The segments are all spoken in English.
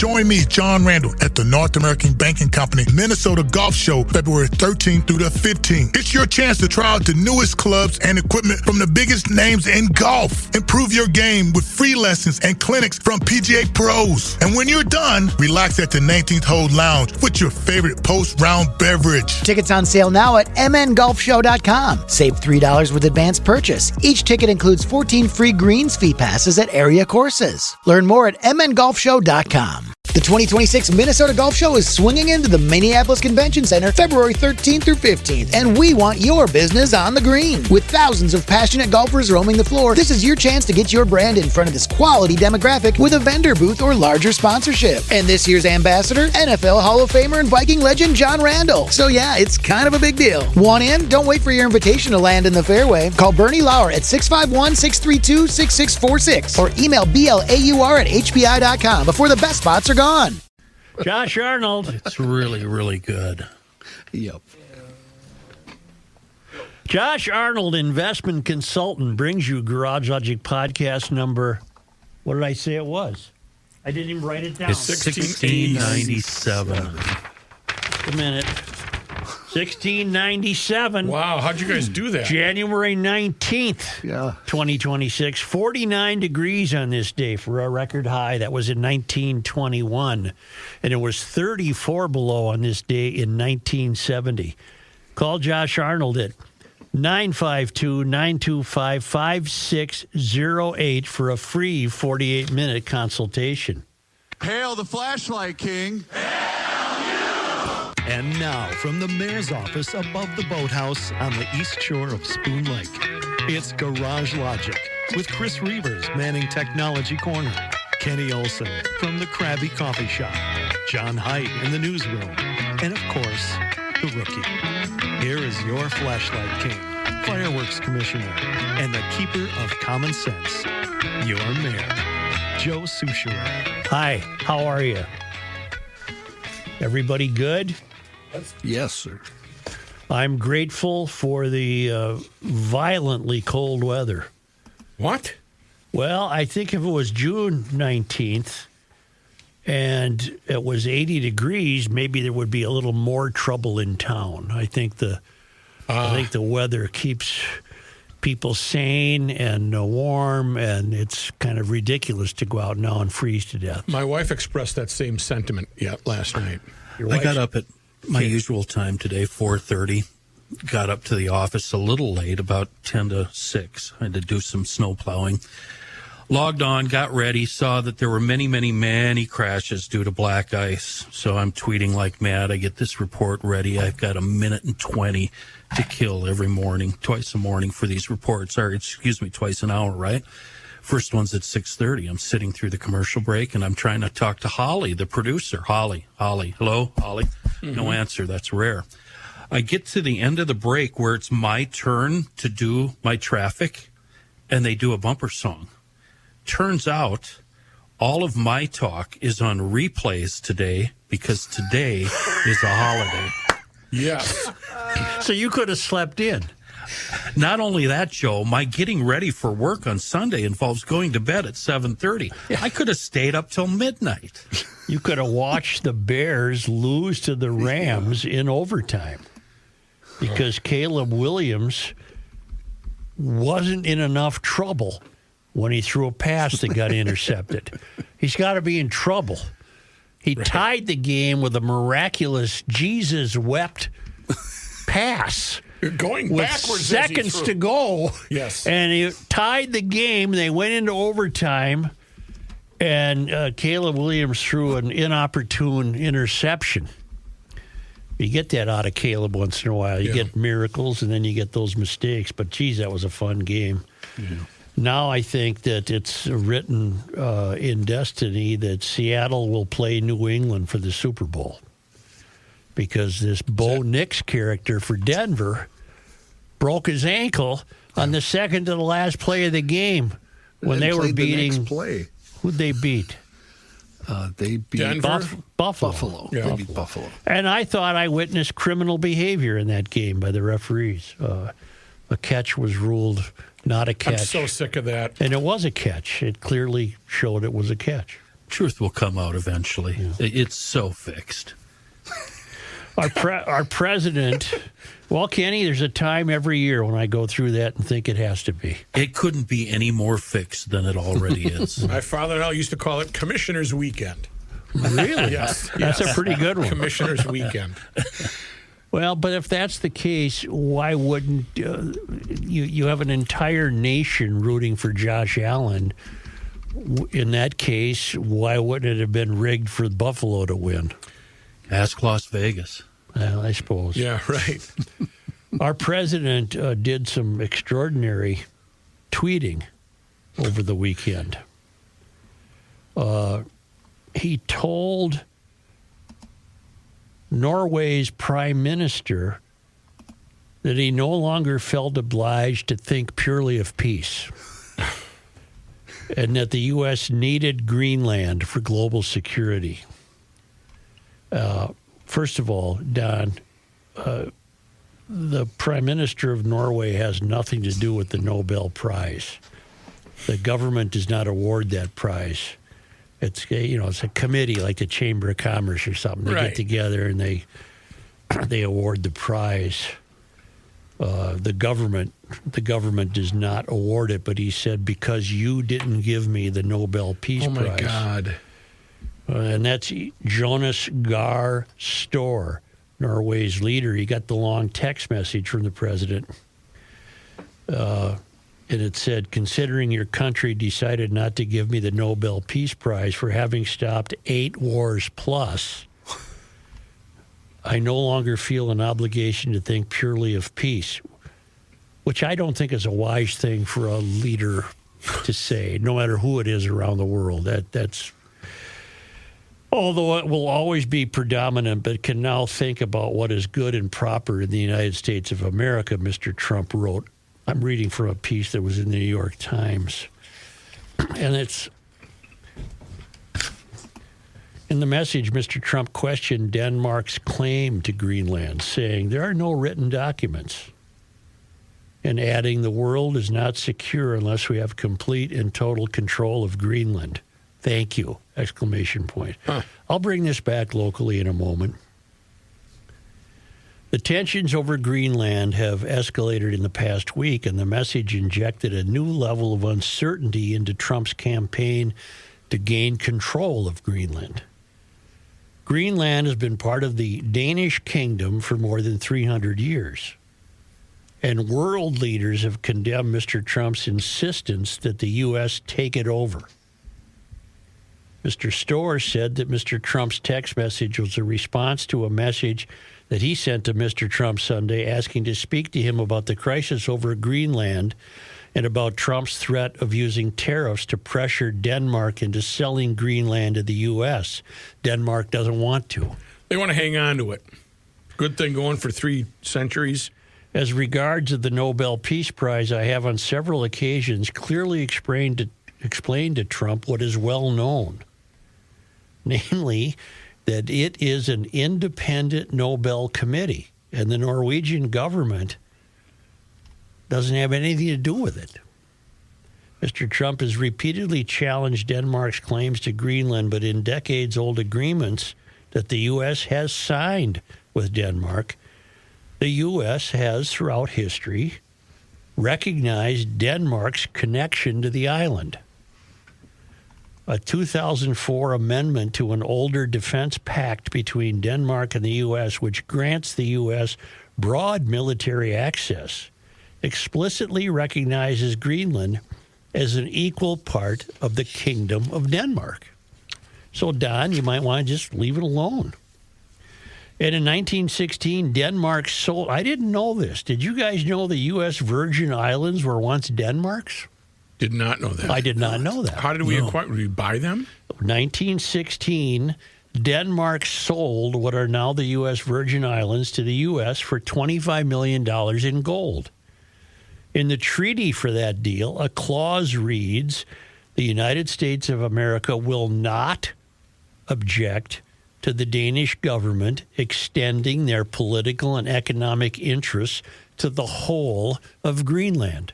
Join me, John Randall, at the North American Banking Company Minnesota Golf Show, February 13th through the 15th. It's your chance to try out the newest clubs and equipment from the biggest names in golf. Improve your game with free lessons and clinics from PGA pros. And when you're done, relax at the 19th Hole Lounge with your favorite post-round beverage. Tickets on sale now at mngolfshow.com. Save $3 with advanced purchase. Each ticket includes 14 free greens fee passes at area courses. Learn more at mngolfshow.com. The 2026 Minnesota Golf Show is swinging into the Minneapolis Convention Center February 13th through 15th, and we want your business on the green. With thousands of passionate golfers roaming the floor, this is your chance to get your brand in front of this quality demographic with a vendor booth or larger sponsorship. And this year's ambassador, NFL Hall of Famer and Viking legend John Randall. So yeah, it's kind of a big deal. Want in? Don't wait for your invitation to land in the fairway. Call Bernie Lauer at 651-632-6646 or email blaur@hbi.com before the best spots are gone. Josh Arnold. It's really, really good. Yep. Josh Arnold, investment consultant, brings you Garage Logic podcast number. What did I say it was? I didn't even write it down. It's 1697. A minute. 1697. Wow, how'd you guys do that? January 19th, 2026. 49 degrees on this day for a record high. That was in 1921. And it was 34 below on this day in 1970. Call Josh Arnold at 952-925-5608 for a free 48-minute consultation. Hail the flashlight king. And now, from the mayor's office above the boathouse on the east shore of Spoon Lake, it's Garage Logic with Chris Reavers manning Technology Corner, Kenny Olson from the Krabby Coffee Shop, John Haidt in the newsroom, and of course, the rookie. Here is your flashlight king, fireworks commissioner, and the keeper of common sense, your mayor, Joe Soucheray. Hi, how are you? Everybody good? Yes, sir. I'm grateful for the violently cold weather. What? Well, I think if it was June 19th and it was 80 degrees, maybe there would be a little more trouble in town. I think the weather keeps people sane and warm, and it's kind of ridiculous to go out now and freeze to death. My wife expressed that same sentiment last night. I got up at my usual time today, 4:30. Got up to the office a little late, about 10 to 6. I had to do some snow plowing. Logged on, got ready, saw that there were many crashes due to black ice. So I'm tweeting like mad. I get this report ready. I've got a minute and 20 to kill every morning, twice a morning for these reports. Or, twice an hour, right? First one's at 6:30. I'm sitting through the commercial break, and I'm trying to talk to Holly, the producer. Holly. Hello, Holly? Mm-hmm. No answer. That's rare. I get to the end of the break where it's my turn to do my traffic, and they do a bumper song. Turns out all of my talk is on replays today because today is a holiday. Yes. So you could have slept in. Not only that, Joe, my getting ready for work on Sunday involves going to bed at 7:30. I could have stayed up till midnight. You could have watched the Bears lose to the Rams in overtime because Caleb Williams wasn't in enough trouble when he threw a pass that got intercepted. He's got to be in trouble. He tied the game with a miraculous Jesus wept pass. Going with backwards seconds to go. Yes. And he tied the game. They went into overtime, and Caleb Williams threw an inopportune interception. You get that out of Caleb once in a while. You get miracles, and then you get those mistakes. But, geez, that was a fun game. Yeah. Now I think that it's written in destiny that Seattle will play New England for the Super Bowl. Because this Bo Nix character for Denver broke his ankle on the second to the last play of the game when they were beating. The next play. Who'd they beat? They beat Buffalo. Yeah. They beat Buffalo. And I thought I witnessed criminal behavior in that game by the referees. A catch was ruled not a catch. I'm so sick of that. And it was a catch. It clearly showed it was a catch. Truth will come out eventually. It's so fixed. Our president, well, Kenny, there's a time every year when I go through that and think it has to be. It couldn't be any more fixed than it already is. My father-in-law used to call it Commissioner's Weekend. Really? Yes. That's a pretty good one. Commissioner's Weekend. Well, but if that's the case, why wouldn't you have an entire nation rooting for Josh Allen? In that case, why wouldn't it have been rigged for Buffalo to win? Ask Las Vegas. Well, I suppose. Yeah, right. Our president did some extraordinary tweeting over the weekend. He told Norway's prime minister that he no longer felt obliged to think purely of peace and that the U.S. needed Greenland for global security. First of all, Don, the prime minister of Norway has nothing to do with the Nobel Prize. The government does not award that prize. It's it's a committee like the Chamber of Commerce or something. They get together and they award the prize. The government does not award it, but he said, because you didn't give me the Nobel Peace Prize. Oh my God. And that's Jonas Gahr Store, Norway's leader. He got the long text message from the president. And it said, considering your country decided not to give me the Nobel Peace Prize for having stopped 8 wars plus, I no longer feel an obligation to think purely of peace, which I don't think is a wise thing for a leader to say, no matter who it is around the world. That's although it will always be predominant, but can now think about what is good and proper in the United States of America, Mr. Trump wrote. I'm reading from a piece that was in the New York Times. And it's in the message, Mr. Trump questioned Denmark's claim to Greenland, saying there are no written documents, and adding the world is not secure unless we have complete and total control of Greenland. Thank you! Exclamation point. I'll bring this back locally in a moment. The tensions over Greenland have escalated in the past week, and the message injected a new level of uncertainty into Trump's campaign to gain control of Greenland. Greenland has been part of the Danish kingdom for more than 300 years. And world leaders have condemned Mr. Trump's insistence that the U.S. take it over. Mr. Storr said that Mr. Trump's text message was a response to a message that he sent to Mr. Trump Sunday asking to speak to him about the crisis over Greenland and about Trump's threat of using tariffs to pressure Denmark into selling Greenland to the U.S. Denmark doesn't want to. They want to hang on to it. Good thing going for 3 centuries. As regards to the Nobel Peace Prize, I have on several occasions clearly explained to Trump what is well known, namely that it is an independent Nobel committee, and the Norwegian government doesn't have anything to do with it. Mr. Trump has repeatedly challenged Denmark's claims to Greenland, but in decades-old agreements that the U.S. has signed with Denmark, the U.S. has, throughout history, recognized Denmark's connection to the island. A 2004 amendment to an older defense pact between Denmark and the U.S., which grants the U.S. broad military access, explicitly recognizes Greenland as an equal part of the Kingdom of Denmark. So, Don, you might want to just leave it alone. And in 1916, Denmark sold... I didn't know this. Did you guys know the U.S. Virgin Islands were once Denmark's? Did not know that. I did not know that. How did we acquire? Did we buy them? 1916, Denmark sold what are now the U.S. Virgin Islands to the U.S. for $25 million in gold. In the treaty for that deal, a clause reads, the United States of America will not object to the Danish government extending their political and economic interests to the whole of Greenland.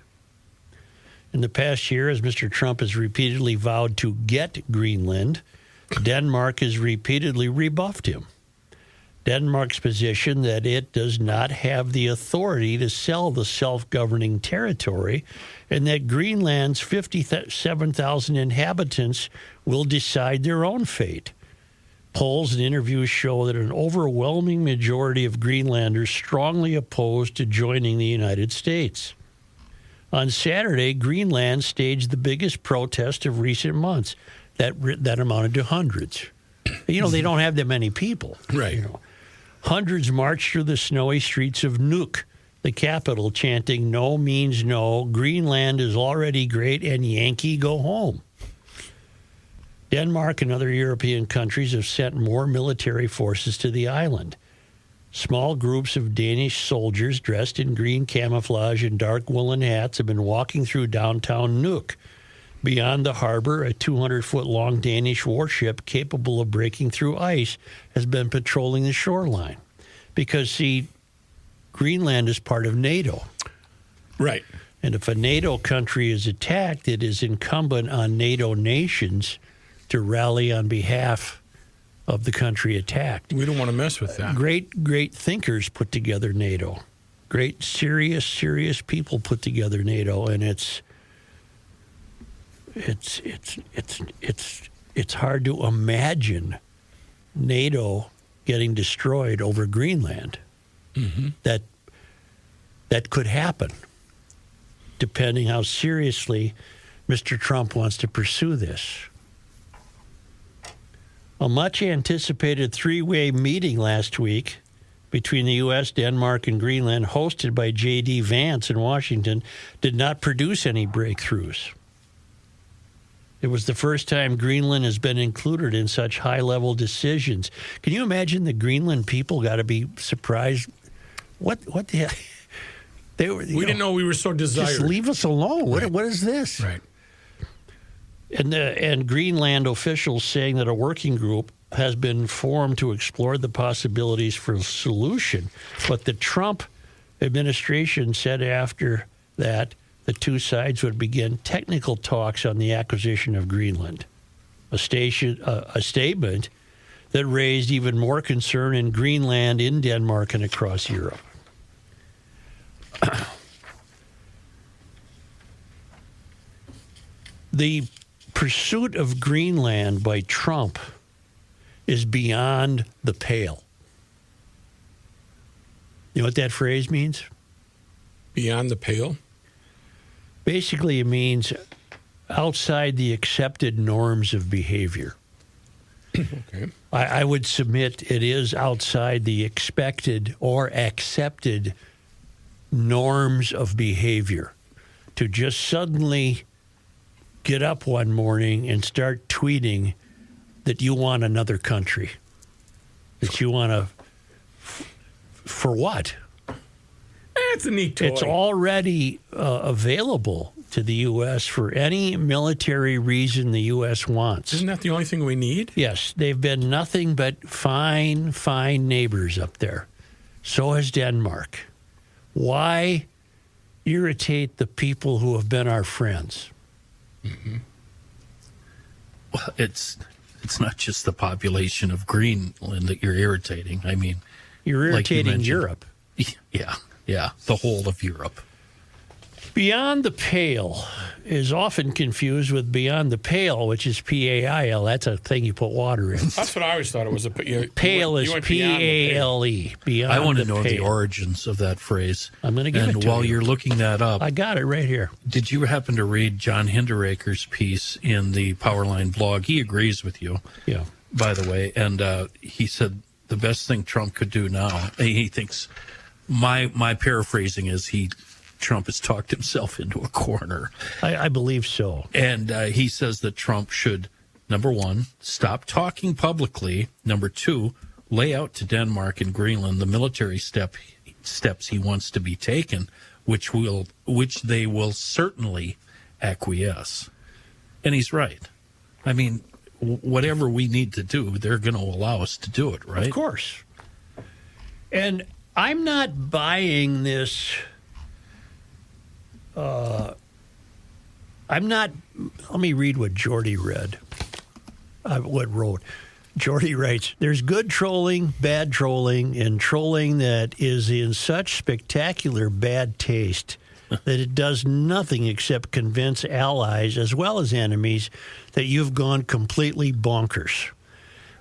In the past year, as Mr. Trump has repeatedly vowed to get Greenland, Denmark has repeatedly rebuffed him. Denmark's position that it does not have the authority to sell the self-governing territory and that Greenland's 57,000 inhabitants will decide their own fate. Polls and interviews show that an overwhelming majority of Greenlanders strongly opposed to joining the United States. On Saturday, Greenland staged the biggest protest of recent months that amounted to hundreds. You know, they don't have that many people. Right. You know. Hundreds marched through the snowy streets of Nuuk, the capital, chanting, "No means no, Greenland is already great, and Yankee go home." Denmark and other European countries have sent more military forces to the island. Small groups of Danish soldiers dressed in green camouflage and dark woolen hats have been walking through downtown Nuuk. Beyond the harbor, a 200-foot-long Danish warship capable of breaking through ice has been patrolling the shoreline. Because, see, Greenland is part of NATO. Right. And if a NATO country is attacked, it is incumbent on NATO nations to rally on behalf of the country attacked. We don't want to mess with that. Great thinkers put together NATO. Great, serious people put together NATO, and it's hard to imagine NATO getting destroyed over Greenland. Mm-hmm. That could happen, depending how seriously Mr. Trump wants to pursue this. A much-anticipated three-way meeting last week between the U.S., Denmark, and Greenland, hosted by J.D. Vance in Washington, did not produce any breakthroughs. It was the first time Greenland has been included in such high-level decisions. Can you imagine the Greenland people got to be surprised? What the hell? We didn't know we were so desired. Just leave us alone. Right. What is this? Right. And Greenland officials saying that a working group has been formed to explore the possibilities for a solution. But the Trump administration said after that the two sides would begin technical talks on the acquisition of Greenland, a statement that raised even more concern in Greenland, in Denmark, and across Europe. The pursuit of Greenland by Trump is beyond the pale. You know what that phrase means? Beyond the pale? Basically, it means outside the accepted norms of behavior. Okay. I would submit it is outside the expected or accepted norms of behavior to just suddenly get up one morning and start tweeting that you want another country, that you want to, for what? It's a neat toy. It's already available to the U.S. for any military reason the U.S. wants. Isn't that the only thing we need? Yes, they've been nothing but fine neighbors up there. So has Denmark. Why irritate the people who have been our friends? Mm-hmm. Well, it's not just the population of Greenland that you're irritating. I mean, you're irritating like you Europe. Yeah, the whole of Europe. Beyond the Pale is often confused with Beyond the Pale, which is P-A-I-L. That's a thing you put water in. That's what I always thought it was. Pale is P-A-L-E. Beyond I want to know pale. the origins of that phrase. I'm going to give it to you. And while you're looking that up, I got it right here. Did you happen to read John Hinderaker's piece in the Powerline blog? He agrees with you, yeah, by the way. And he said the best thing Trump could do now, he thinks, my paraphrasing is Trump has talked himself into a corner. I believe so. And he says that Trump should, number one, stop talking publicly. Number two, lay out to Denmark and Greenland the military steps he wants to be taken, which they will certainly acquiesce. And he's right. I mean, whatever we need to do, they're going to allow us to do it, right? Of course. And I'm not buying this. Let me read what Jordy read. what wrote. Jordy writes, there's good trolling, bad trolling, and trolling that is in such spectacular bad taste that it does nothing except convince allies as well as enemies that you've gone completely bonkers.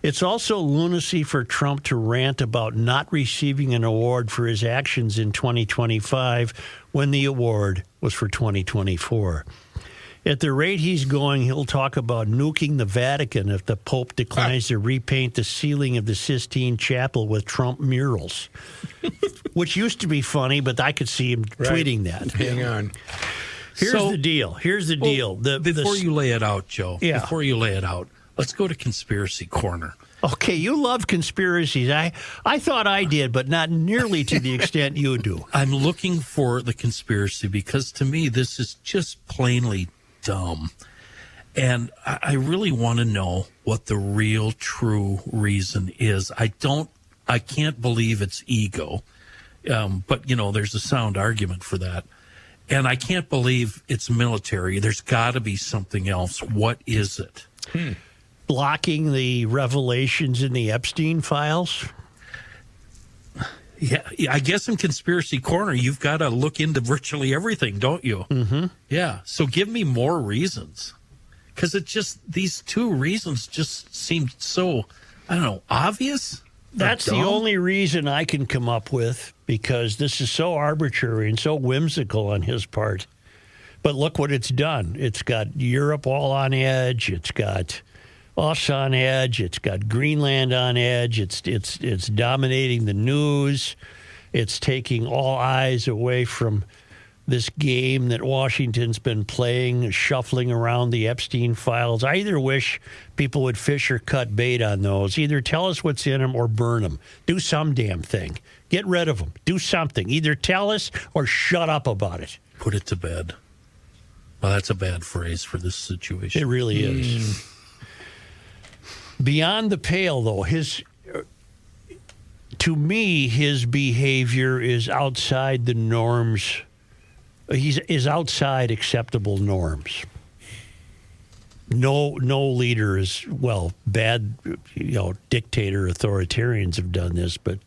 It's also lunacy for Trump to rant about not receiving an award for his actions in 2025 when the award was for 2024. At the rate he's going, he'll talk about nuking the Vatican if the Pope declines to repaint the ceiling of the Sistine Chapel with Trump murals, which used to be funny, but I could see him tweeting that. Hang on. Here's the deal. Before you lay it out, Joe, Yeah. before you lay it out, let's go to Conspiracy Corner. Okay, you love conspiracies. I thought I did, but not nearly to the extent you do. I'm looking for the conspiracy because to me, this is just plainly dumb. And I really want to know what the real true reason is. I can't believe it's ego. But, there's a sound argument for that. And I can't believe it's military. There's got to be something else. What is it? Blocking the revelations in the Epstein files? Yeah, I guess in Conspiracy Corner, you've got to look into virtually everything, don't you? Mm-hmm. Yeah. So give me more reasons. Because these two reasons just seem so, I don't know, obvious? That's the only reason I can come up with, because this is so arbitrary and so whimsical on his part. But look what it's done. It's got Europe all on edge. It's got us on edge. It's got Greenland on edge. It's dominating the news. It's taking all eyes away from this game that Washington's been playing, shuffling around the Epstein files. I either wish people would fish or cut bait on those. Either tell us what's in them or burn them. Do some damn thing. Get rid of them. Do something. Either tell us or shut up about it. Put it to bed. Well, that's a bad phrase for this situation. It really is. Beyond the pale, though, to me, his behavior is outside the norms. Is outside acceptable norms. No leader is, bad, dictator authoritarians have done this, but,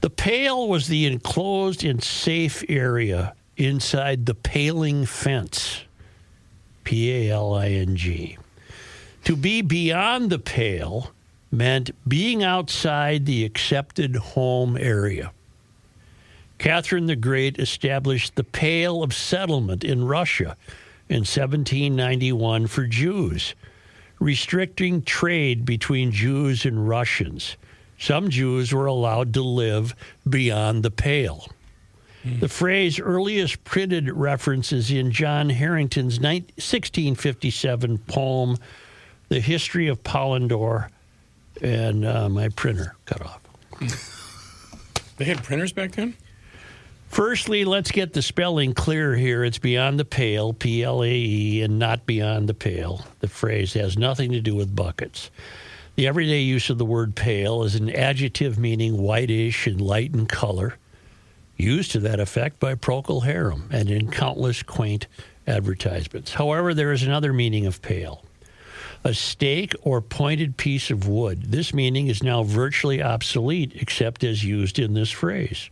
the pale was the enclosed and safe area inside the paling fence. P-A-L-I-N-G. To be beyond the pale meant being outside the accepted home area. Catherine the Great established the Pale of Settlement in Russia in 1791 for Jews, restricting trade between Jews and Russians. Some Jews were allowed to live beyond the Pale. The phrase earliest printed references in John Harrington's 1657 poem, The History of Polendor, and my printer cut off. They had printers back then? Firstly, let's get the spelling clear here. It's beyond the pale, P-L-A-E, and not beyond the pale. The phrase has nothing to do with buckets. The everyday use of the word pale is an adjective meaning whitish and light in color, used to that effect by Procol Harum and in countless quaint advertisements. However, there is another meaning of pale. A stake or pointed piece of wood. This meaning is now virtually obsolete except as used in this phrase.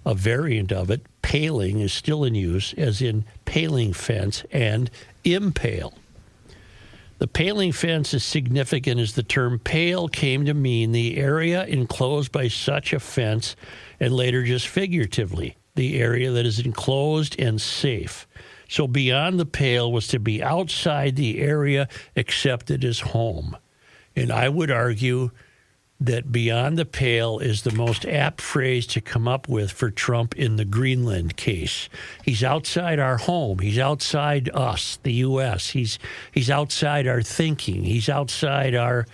A variant of it, paling, is still in use, as in paling fence and impale. The paling fence is significant as the term pale came to mean the area enclosed by such a fence, and later just figuratively, the area that is enclosed and safe. So beyond the pale was to be outside the area accepted as home. And I would argue that beyond the pale is the most apt phrase to come up with for Trump in the Greenland case. He's outside our home. He's outside us, the U.S. He's outside our thinking. He's outside our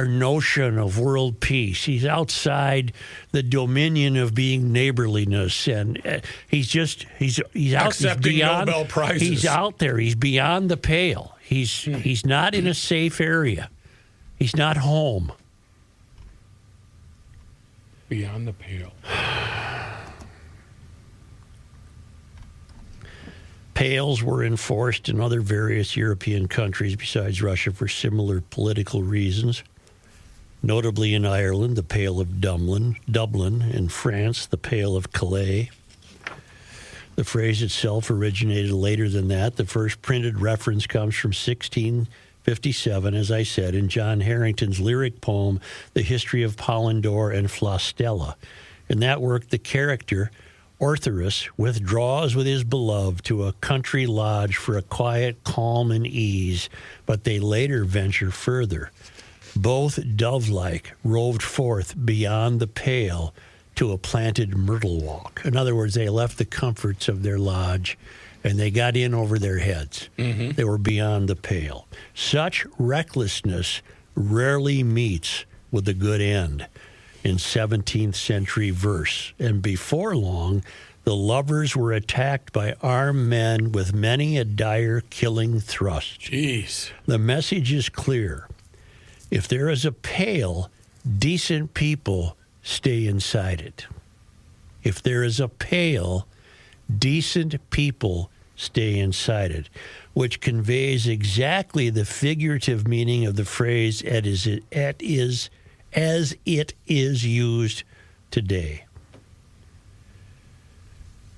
notion of world peace. He's outside the dominion of being neighborliness, and he's out. Accepting he's beyond, Nobel Prizes. He's out there. He's beyond the pale. He's not in a safe area. He's not home. Beyond the pale. Pales were enforced in other various European countries besides Russia for similar political reasons. Notably in Ireland, the Pale of Dublin. In France, the Pale of Calais. The phrase itself originated later than that. The first printed reference comes from 1657, as I said, in John Harrington's lyric poem, The History of Polendore and Flostella. In that work, the character Ortherus withdraws with his beloved to a country lodge for a quiet calm and ease, but they later venture further. Both dove-like roved forth beyond the pale to a planted myrtle walk. In other words, they left the comforts of their lodge and they got in over their heads. Mm-hmm. They were beyond the pale. Such recklessness rarely meets with a good end in 17th century verse. And before long, the lovers were attacked by armed men with many a dire killing thrust. Jeez. The message is clear. If there is a pale, decent people stay inside it. If there is a pale, decent people stay inside it, which conveys exactly the figurative meaning of the phrase as it is used today.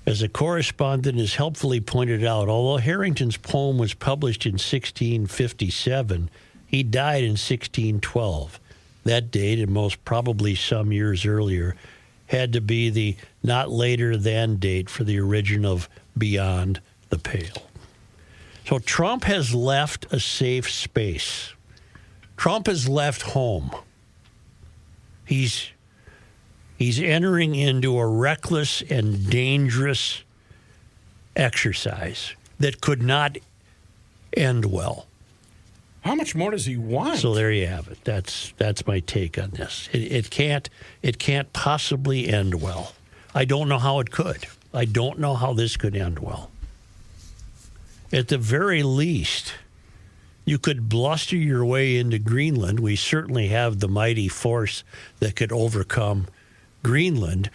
As a correspondent has helpfully pointed out, although Harrington's poem was published in 1657, he died in 1612. That date, and most probably some years earlier, had to be the not later than date for the origin of Beyond the Pale. So Trump has left a safe space. Trump has left home. He's entering into a reckless and dangerous exercise that could not end well. How much more does he want? So there you have it. That's my take on this. It can't possibly end well. I don't know how it could. I don't know how this could end well. At the very least, you could bluster your way into Greenland. We certainly have the mighty force that could overcome Greenland.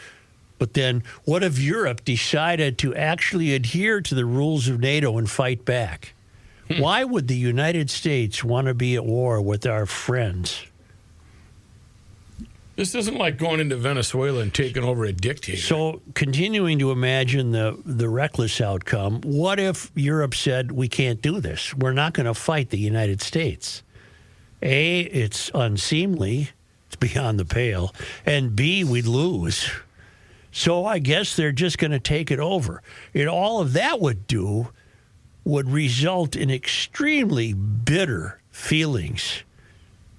But then what if Europe decided to actually adhere to the rules of NATO and fight back? Why would the United States want to be at war with our friends? This isn't like going into Venezuela and taking over a dictator. So, continuing to imagine the reckless outcome, what if Europe said, we can't do this? We're not going to fight the United States. A, it's unseemly. It's beyond the pale. And B, we'd lose. So I guess they're just going to take it over. And all of that would result in extremely bitter feelings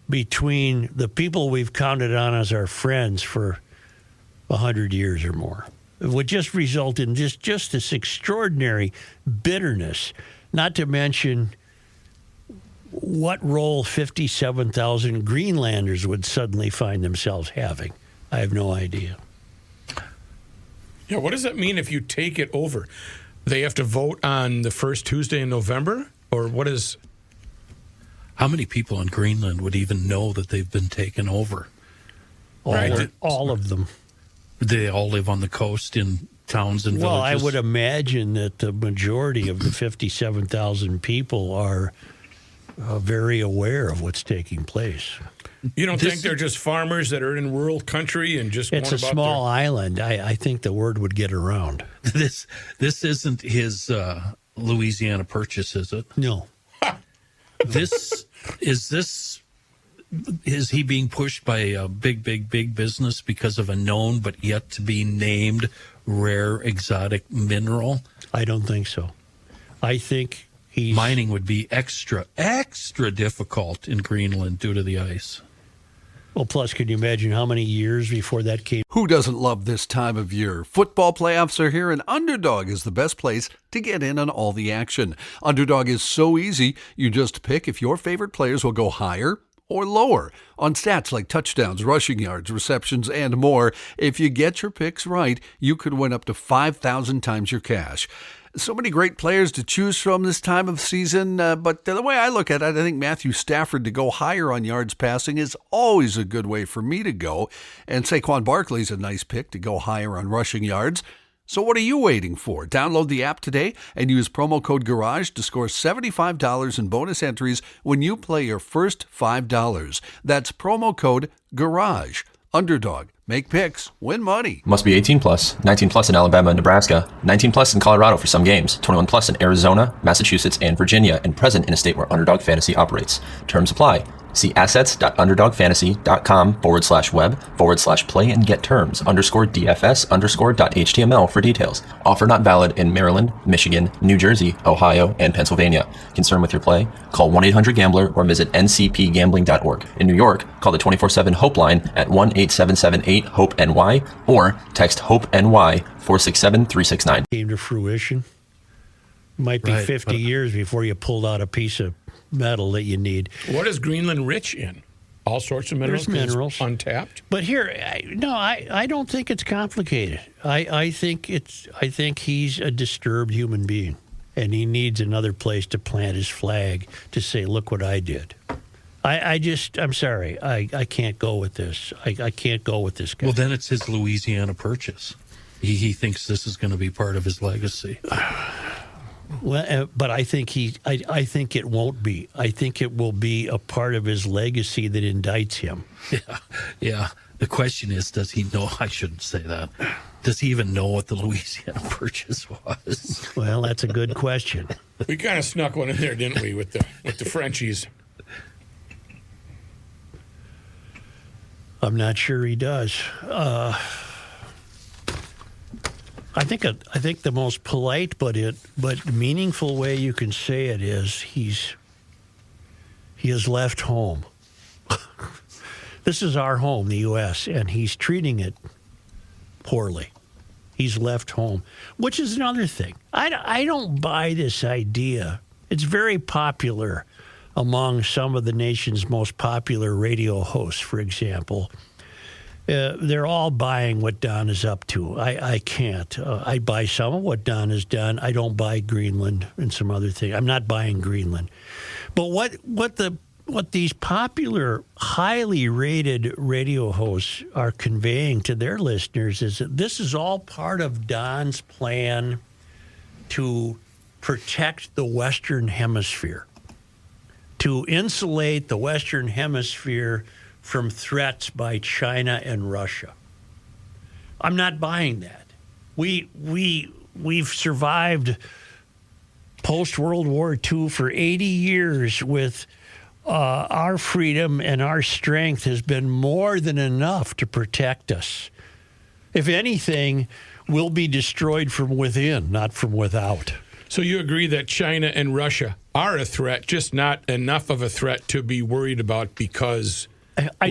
between the people we've counted on as our friends for 100 years or more. It would just result in just this extraordinary bitterness, not to mention what role 57,000 Greenlanders would suddenly find themselves having. I have no idea. Yeah, what does that mean if you take it over? They have to vote on the first Tuesday in November? Or what is... How many people in Greenland would even know that they've been taken over? All of them. They all live on the coast in towns and villages? Well, I would imagine that the majority of the 57,000 people are very aware of what's taking place. You don't think they're just farmers that are in rural country and just It's a small island. I think the word would get around. This isn't his Louisiana Purchase, is it? No. Is he being pushed by a big business because of a known but yet to be named rare exotic mineral? I don't think so. I think mining would be extra difficult in Greenland due to the ice. Well, plus, can you imagine how many years before that came? Who doesn't love this time of year? Football playoffs are here, and Underdog is the best place to get in on all the action. Underdog is so easy, you just pick if your favorite players will go higher or lower on stats like touchdowns, rushing yards, receptions, and more. If you get your picks right, you could win up to 5,000 times your cash. So many great players to choose from this time of season, but the way I look at it, I think Matthew Stafford to go higher on yards passing is always a good way for me to go, and Saquon Barkley's a nice pick to go higher on rushing yards. So what are you waiting for? Download the app today and use promo code GARAGE to score $75 in bonus entries when you play your first $5. That's promo code GARAGE. Underdog. Make picks. Win money. Must be 18 plus. 19 plus in Alabama and Nebraska. 19 plus in Colorado for some games. 21 plus in Arizona, Massachusetts, and Virginia, and present in a state where Underdog Fantasy operates. Terms apply. See assets.underdogfantasy.com/web/play and get terms _DFS_.html for details. Offer not valid in Maryland, Michigan, New Jersey, Ohio, and Pennsylvania. Concerned with your play? Call 1-800-GAMBLER or visit ncpgambling.org. In New York, call the 24/7 Hope line at 1-8778-HOPE-NY or text HOPE-NY 467-369. Came to fruition. Might be 50 years before you pulled out a piece of metal that you need. What is Greenland rich in? All sorts of minerals. There's minerals. Untapped. But here, I don't think it's complicated. I think he's a disturbed human being, and he needs another place to plant his flag to say, "Look what I did." I'm sorry. I can't go with this. I can't go with this guy. Well, then it's his Louisiana Purchase. He thinks this is going to be part of his legacy. Well, but I think I think it won't be. I think it will be a part of his legacy that indicts him. Yeah. The question is, does he know? I shouldn't say that. Does he even know what the Louisiana Purchase was? Well, that's a good question. We kind of snuck one in there, didn't we, with the Frenchies? I'm not sure he does. I think the most polite but meaningful way you can say it is he has left home. This is our home, the U.S., and he's treating it poorly. He's left home, which is another thing. I don't buy this idea. It's very popular among some of the nation's most popular radio hosts, for example. They're all buying what Don is up to. I can't. I buy some of what Don has done. I don't buy Greenland and some other things. I'm not buying Greenland. But what these popular, highly rated radio hosts are conveying to their listeners is that this is all part of Don's plan to protect the Western Hemisphere, to insulate the Western Hemisphere from threats by China and Russia. I'm not buying that. We've survived post-World War II for 80 years with our freedom, and our strength has been more than enough to protect us. If anything, we'll be destroyed from within, not from without. So you agree that China and Russia are a threat, just not enough of a threat to be worried about because I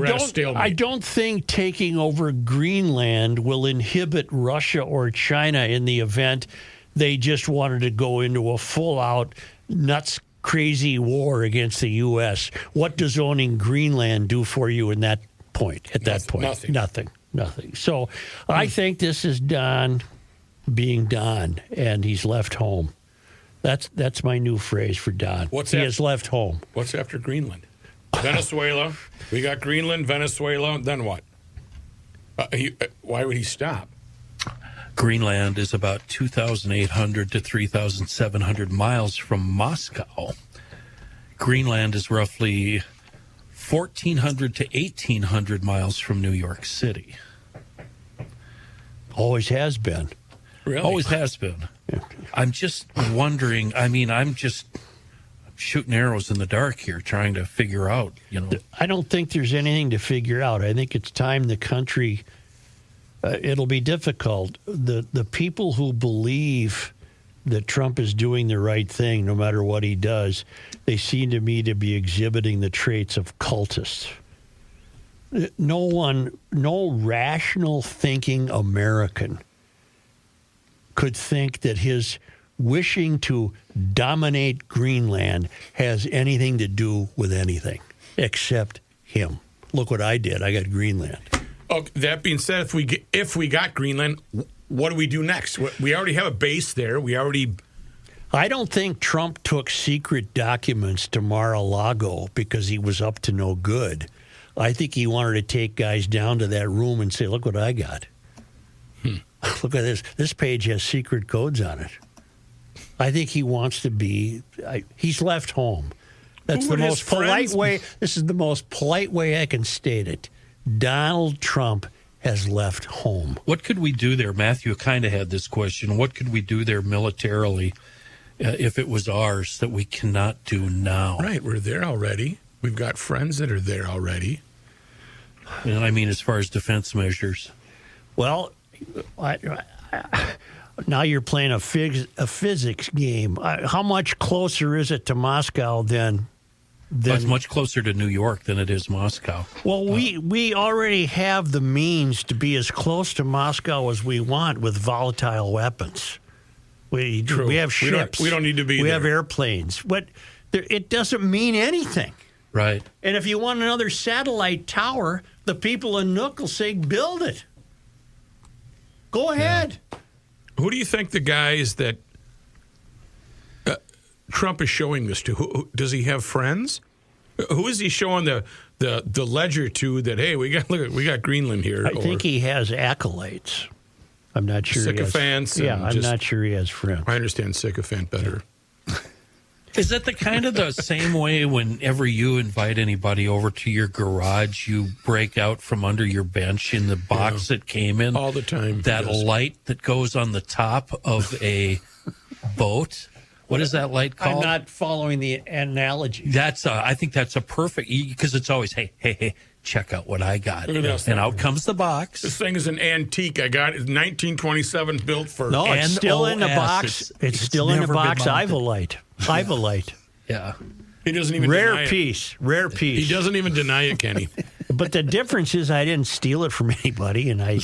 don't think taking over Greenland will inhibit Russia or China in the event they just wanted to go into a full-out nuts crazy war against the U.S. What does owning Greenland do for you in that point? At that point, nothing. So I think this is Don being Don, and he's left home. That's my new phrase for Don. He has left home. What's after Greenland? Venezuela. We got Greenland, Venezuela. Then what? Why would he stop? Greenland is about 2,800 to 3,700 miles from Moscow. Greenland is roughly 1,400 to 1,800 miles from New York City. Always has been. Really? Always has been. Yeah. I'm just wondering. I mean, I'm just shooting arrows in the dark here, trying to figure out, I don't think there's anything to figure out. I think it's time the country, it'll be difficult. The people who believe that Trump is doing the right thing, no matter what he does, they seem to me to be exhibiting the traits of cultists. No rational thinking American could think that his wishing to dominate Greenland has anything to do with anything except him. Look what I did. I got Greenland. Oh, that being said, if we got Greenland, what do we do next? We already have a base there. I don't think Trump took secret documents to Mar-a-Lago because he was up to no good. I think he wanted to take guys down to that room and say, look what I got. Look at this. This page has secret codes on it. I think he wants to be. He's left home. That's the most polite way. This is the most polite way I can state it. Donald Trump has left home. What could we do there? Matthew kind of had this question. What could we do there militarily if it was ours that we cannot do now? Right, we're there already. We've got friends that are there already. And I mean, as far as defense measures. Well, now you're playing a physics game. How much closer is it to Moscow than? It's much closer to New York than it is Moscow. Well, we already have the means to be as close to Moscow as we want with volatile weapons. We have ships. We don't need to be We there. have airplanes. But it doesn't mean anything. Right. And if you want another satellite tower, the people in Nook will say, build it. Go ahead. Who do you think the guys that Trump is showing this to? Who, does he have friends? Who is he showing the ledger to? That hey, we got Greenland here. I think he has acolytes. I'm not sure. Sycophants. I'm not sure he has friends. I understand sycophant better. Is that the kind of the same way whenever you invite anybody over to your garage, you break out from under your bench in the box it came in? All the time. That light that goes on the top of a boat? What is that light called? I'm not following the analogy. I think that's a perfect, because it's always, hey, check out what I got. Look at this. And out comes the box. This thing is an antique. I got it 1927, built for. No, it's still in the box. It's still in the box. Ivolite. Yeah. He doesn't even Rare deny piece. it. He doesn't even deny it, Kenny. But the difference is I didn't steal it from anybody, and I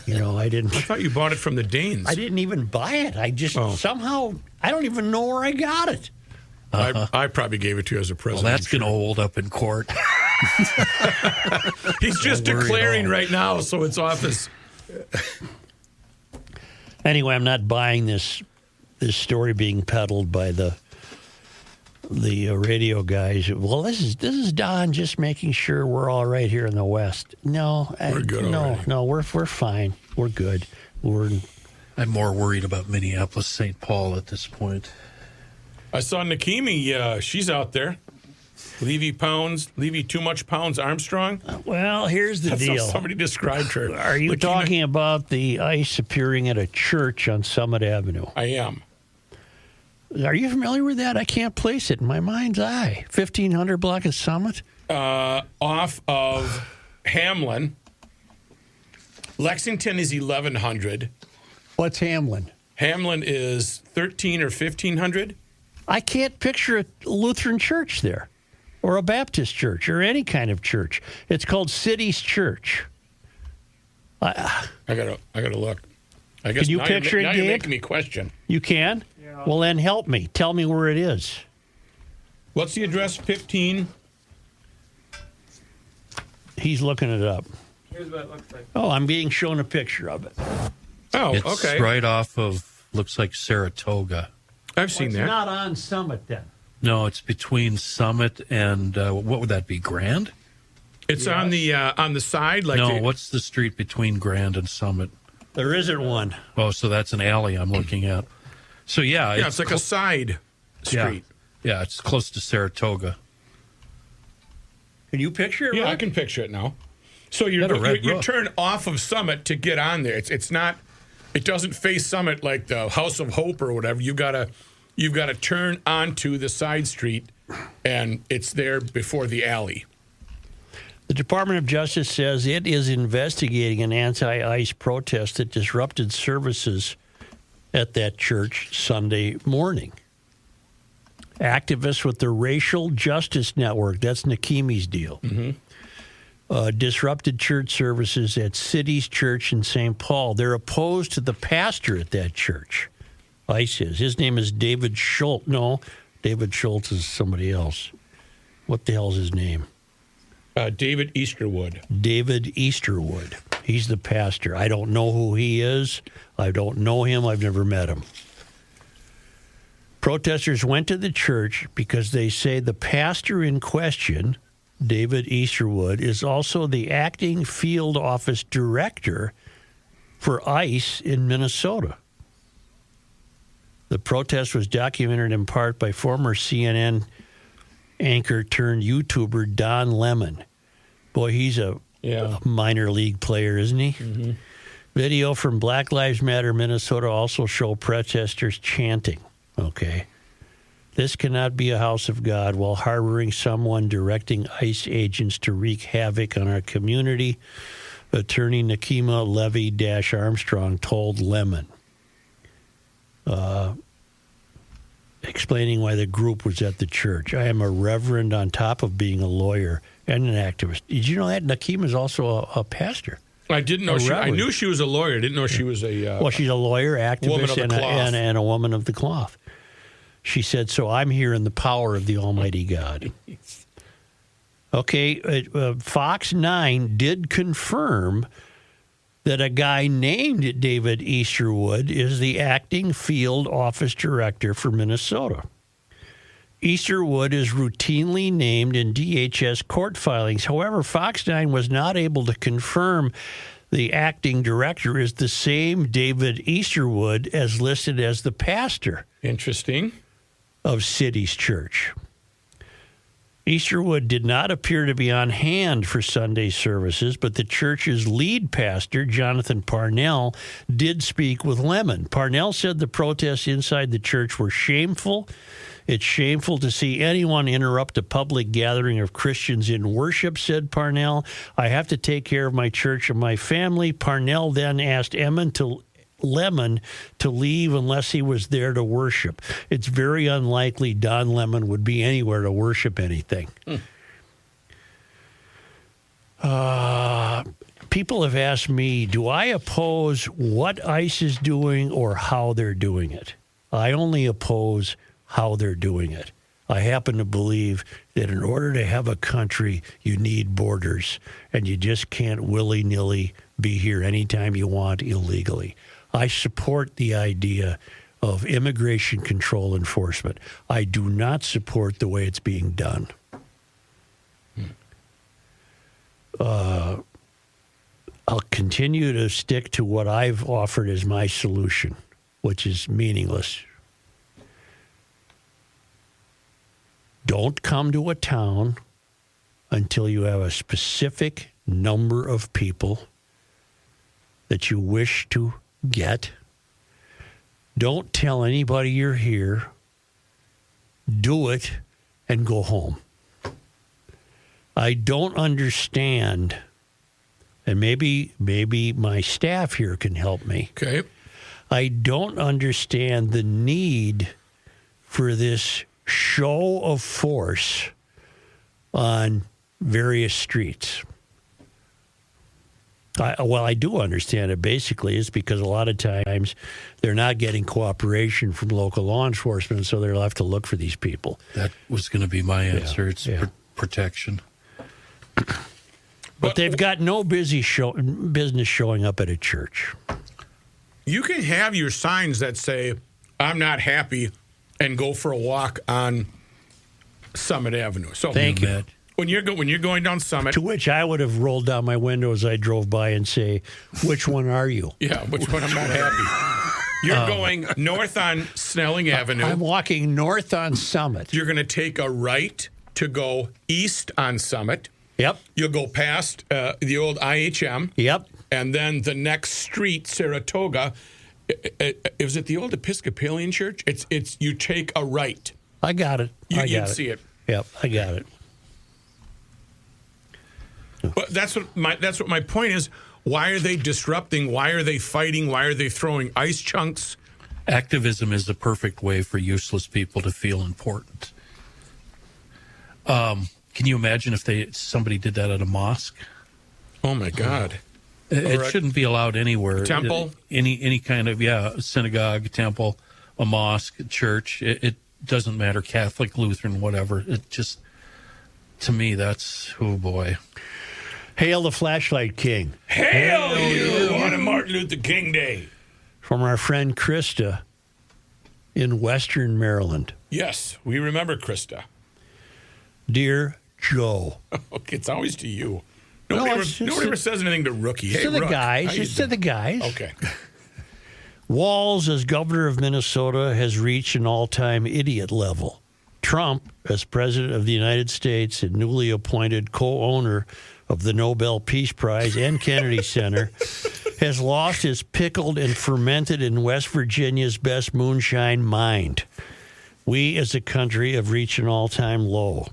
didn't. I thought you bought it from the Danes. I didn't even buy it. I just somehow, I don't even know where I got it. I probably gave it to you as a present. Well, that's going to hold up in court. He's just declaring right now, so it's office. Anyway, I'm not buying this story being peddled by the radio guys. Well, this is Don just making sure we're all right here in the West. No, we're good. No, we're fine. We're good. I'm more worried about Minneapolis, St. Paul at this point. I saw Nikimi. She's out there. Levy too much pounds Armstrong. Well, here's the That's deal. how somebody described her. Are you talking about the ice appearing at a church on Summit Avenue? I am. Are you familiar with that? I can't place it in my mind's eye. 1500 block of Summit? Off of Hamlin. Lexington is 1100. What's Hamlin? Hamlin is 13 or 1500. I can't picture a Lutheran church there, or a Baptist church, or any kind of church. It's called City's Church. I gotta look. I guess can you picture it, now Gabe? you're making me question. You can? Yeah. Well, then help me. Tell me where it is. What's the address? 15. He's looking it up. Here's what it looks like. Oh, I'm being shown a picture of it. Oh, it's okay. right off of, looks like Saratoga. I've seen that. It's not on Summit then. No, it's between Summit and, what would that be, Grand? It's on the side. What's the street between Grand and Summit? There isn't one. Oh, so that's an alley I'm looking at. So, yeah. It's like a side street. Yeah, it's close to Saratoga. Can you picture it? Yeah, Rick? I can picture it now. So you turn off of Summit to get on there. It's not. It doesn't face Summit like the House of Hope or whatever. You've got to turn onto the side street, and it's there before the alley. The Department of Justice says it is investigating an anti-ICE protest that disrupted services at that church Sunday morning. Activists with the Racial Justice Network, that's Nikimi's deal, disrupted church services at City's Church in St. Paul. They're opposed to the pastor at that church. ICE is. His name is David Schultz. No, David Schultz is somebody else. What the hell's his name? David Easterwood. David Easterwood. He's the pastor. I don't know who he is. I don't know him. I've never met him. Protesters went to the church because they say the pastor in question, David Easterwood, is also the acting field office director for ICE in Minnesota. The protest was documented in part by former CNN anchor turned YouTuber Don Lemon. Boy, he's a minor league player, isn't he? Mm-hmm. Video from Black Lives Matter Minnesota also show protesters chanting. Okay. This cannot be a house of God while harboring someone directing ICE agents to wreak havoc on our community, attorney Nakima Levy-Armstrong told Lemon, explaining why the group was at the church. I am a reverend on top of being a lawyer and an activist. Did you know that? Nakima is also a pastor. I didn't know I knew she was a lawyer. I didn't know she was a... well, she's a lawyer, activist, and a woman of the cloth. She said, so I'm here in the power of the Almighty God. Okay, Fox 9 did confirm that a guy named David Easterwood is the acting field office director for Minnesota. Easterwood is routinely named in DHS court filings. However, Fox 9 was not able to confirm the acting director is the same David Easterwood as listed as the pastor. Interesting. Of City's Church. Easterwood did not appear to be on hand for Sunday services, but the church's lead pastor, Jonathan Parnell, did speak with Lemon. Parnell said the protests inside the church were shameful. It's shameful to see anyone interrupt a public gathering of Christians in worship, said Parnell. I have to take care of my church and my family. Parnell then asked Lemon to leave unless he was there to worship. It's very unlikely Don Lemon would be anywhere to worship anything. People have asked me, do I oppose what ICE is doing or how they're doing it? I only oppose how they're doing it. I happen to believe that in order to have a country, you need borders, and you just can't willy-nilly be here anytime you want illegally. I support the idea of immigration control enforcement. I do not support the way it's being done. I'll continue to stick to what I've offered as my solution, which is meaningless. Don't come to a town until you have a specific number of people that you wish to get. Don't tell anybody you're here. Do it and go home. I don't understand, and maybe my staff here can help me. Okay. I don't understand the need for this show of force on various streets. I do understand it. Basically, it's because a lot of times they're not getting cooperation from local law enforcement, so they're left to look for these people. That was going to be my answer. It's protection. But they've got no business showing up at a church. You can have your signs that say, I'm not happy, and go for a walk on Summit Avenue. So Thank you. When you're going down Summit. To which I would have rolled down my window as I drove by and say, which one are you? Yeah, which one I'm not happy. You're going north on Snelling Avenue. I'm walking north on Summit. You're going to take a right to go east on Summit. Yep. You'll go past the old IHM. Yep. And then the next street, Saratoga, is it the old Episcopalian church? It's you take a right. I got it. You'd see it. Yep, I got it. But that's what my point is. Why are they disrupting? Why are they fighting? Why are they throwing ice chunks? Activism is the perfect way for useless people to feel important. Can you imagine if somebody did that at a mosque? Oh my God! It shouldn't be allowed anywhere. Temple, any kind of synagogue, temple, a mosque, a church. It doesn't matter. Catholic, Lutheran, whatever. It just, to me, that's, oh boy. Hail the Flashlight King. Hail you on a Martin Luther King Day. From our friend Krista in Western Maryland. Yes, we remember Krista. Dear Joe. Okay, it's always to you. Nobody ever says anything to Rookie. Hey, to the Rook, guys. It's to the guys. Okay. Walz, as governor of Minnesota, has reached an all-time idiot level. Trump, as president of the United States and newly appointed co-owner of the Nobel Peace Prize and Kennedy Center, has lost his pickled and fermented in West Virginia's best moonshine mind. We, as a country, have reached an all-time low.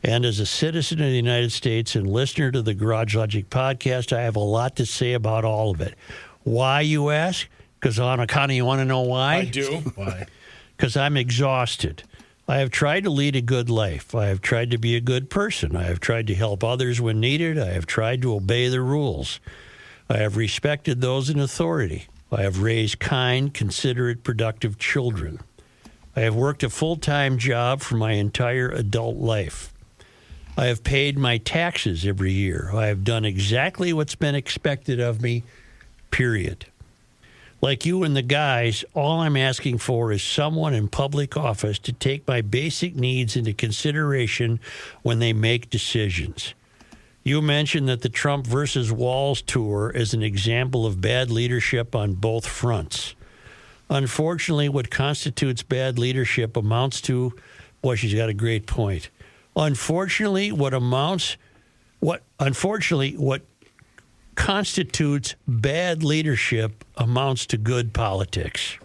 And as a citizen of the United States and listener to the Garage Logic podcast, I have a lot to say about all of it. Why, you ask? Because on account of, you want to know why? I do. Why? Because I'm exhausted. I have tried to lead a good life. I have tried to be a good person. I have tried to help others when needed. I have tried to obey the rules. I have respected those in authority. I have raised kind, considerate, productive children. I have worked a full-time job for my entire adult life. I have paid my taxes every year. I have done exactly what's been expected of me, period. Like you and the guys, all I'm asking for is someone in public office to take my basic needs into consideration when they make decisions. You mentioned that the Trump versus Walz tour is an example of bad leadership on both fronts. Unfortunately, what constitutes bad leadership amounts to, boy, she's got a great point. Unfortunately, what constitutes bad leadership amounts to good politics.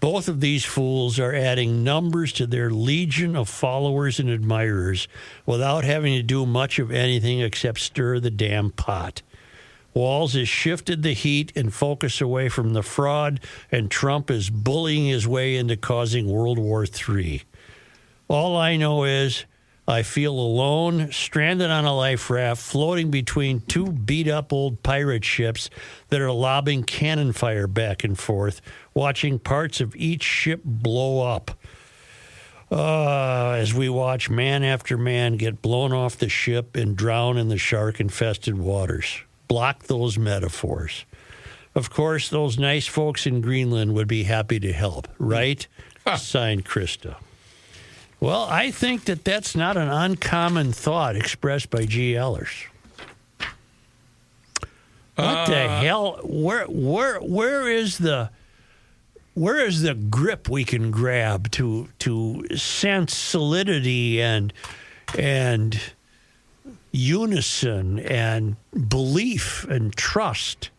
Both of these fools are adding numbers to their legion of followers and admirers without having to do much of anything except stir the damn pot. Walz has shifted the heat and focus away from the fraud, and Trump is bullying his way into causing World War III. All I know is I feel alone, stranded on a life raft, floating between two beat-up old pirate ships that are lobbing cannon fire back and forth, watching parts of each ship blow up. As we watch man after man get blown off the ship and drown in the shark-infested waters. Block those metaphors. Of course, those nice folks in Greenland would be happy to help, right? Signed, Krista. Well, I think that that's not an uncommon thought expressed by GLers. What the hell? Where is the grip we can grab to sense solidity and unison and belief and trust?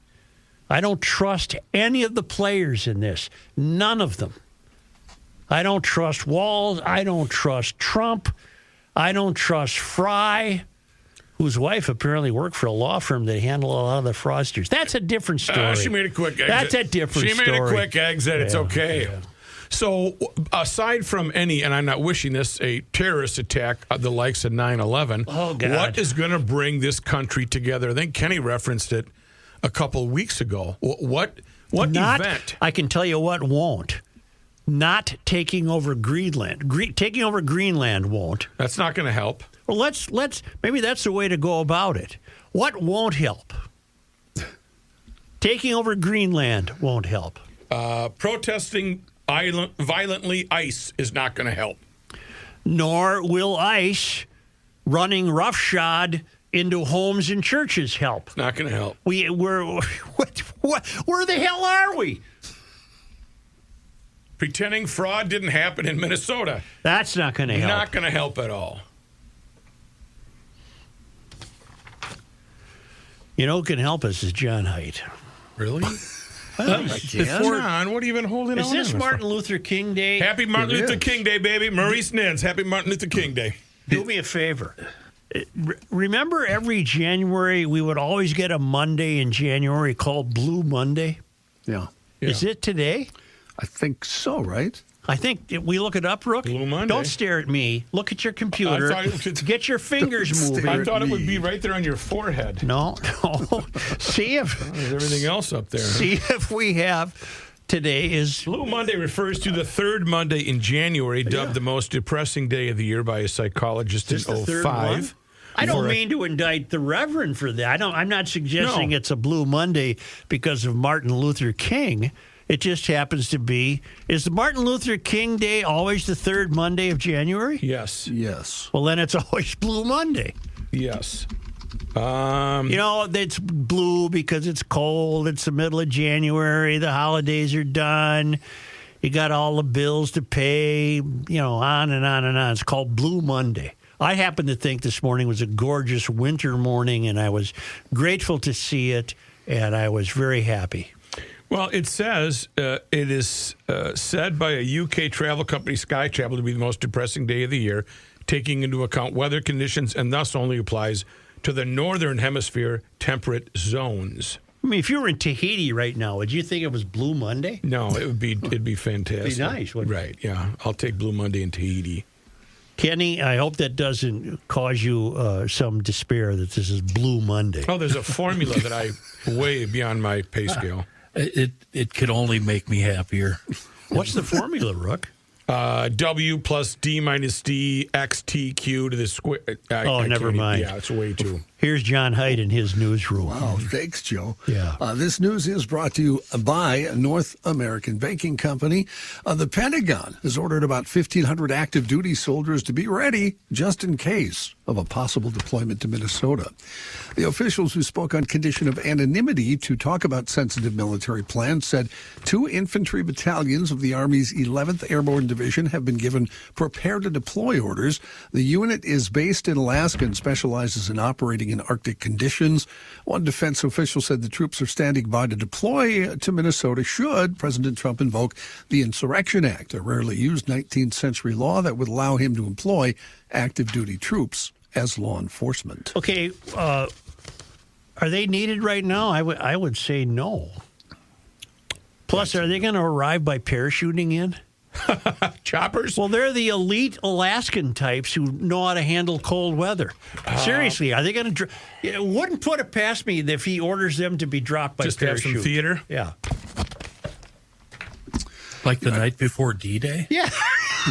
I don't trust any of the players in this. None of them. I don't trust Walz. I don't trust Trump. I don't trust Fry, whose wife apparently worked for a law firm that handled a lot of the fraudsters. That's a different story. She made a quick exit. That's a different story. She made a quick exit. It's okay. Yeah. So aside from any, and I'm not wishing this, a terrorist attack, the likes of 9/11, what is going to bring this country together? I think Kenny referenced it a couple of weeks ago. What event? I can tell you what won't. Not taking over Greenland. Taking over Greenland won't. That's not going to help. Well, let's maybe that's the way to go about it. What won't help? Taking over Greenland won't help. Protesting violently ICE is not going to help. Nor will ICE running roughshod into homes and churches help. It's not going to help. Where the hell are we? Pretending fraud didn't happen in Minnesota. That's not going to help. Not going to help at all. You know who can help us is John Haidt. Really? John, what are you even holding on? Is this Martin Luther King Day? Happy Martin Luther King Day, baby. Maurice Nins, happy Martin Luther King Day. Do me a favor. Remember every January we would always get a Monday in January called Blue Monday? Yeah. Is it today? I think so, right? I think we look it up, Rook. Blue Monday. Don't stare at me. Look at your computer. Get your fingers moving. I thought it would be right there on your forehead. No. See if there's everything else up there. See if we have. Today is Blue Monday refers to the third Monday in January, dubbed the most depressing day of the year by a psychologist in 2005. I don't mean to indict the Reverend for that. I'm not suggesting it's a Blue Monday because of Martin Luther King. It just happens to be. Is the Martin Luther King Day always the third Monday of January? Yes. Yes. Well, then it's always Blue Monday. Yes. It's blue because it's cold. It's the middle of January. The holidays are done. You got all the bills to pay, on and on and on. It's called Blue Monday. I happen to think this morning was a gorgeous winter morning, and I was grateful to see it, and I was very happy. Well, it says it is said by a UK travel company, Sky Travel, to be the most depressing day of the year, taking into account weather conditions, and thus only applies to the northern hemisphere temperate zones. I mean, if you were in Tahiti right now, would you think it was Blue Monday? No, it'd be fantastic. It'd be nice, wouldn't it? Right, yeah. I'll take Blue Monday in Tahiti. Kenny, I hope that doesn't cause you some despair that this is Blue Monday. Oh, there's a formula that I way beyond my pay scale. It could only make me happier. What's the formula, Rook? W plus D minus D x TQ to the square. Never mind. Yeah, it's way too. Here's John Haidt in his newsroom. Wow, thanks, Joe. Yeah. This news is brought to you by North American Banking Company. The Pentagon has ordered about 1,500 active duty soldiers to be ready just in case of a possible deployment to Minnesota. The officials who spoke on condition of anonymity to talk about sensitive military plans said 2 infantry battalions of the Army's 11th Airborne Division have been given prepare to deploy orders. The unit is based in Alaska and specializes in operating in Arctic conditions. One defense official said the troops are standing by to deploy to Minnesota should President Trump invoke the Insurrection Act, a rarely used 19th century law that would allow him to employ active duty troops as law enforcement. Okay, are they needed right now? I would say no. Plus, are they going to arrive by parachuting in? Choppers? Well, they're the elite Alaskan types who know how to handle cold weather. Seriously, are they going to... It wouldn't put it past me if he orders them to be dropped by just parachute. Just have some theater? Yeah. Like the night before D-Day? Yeah.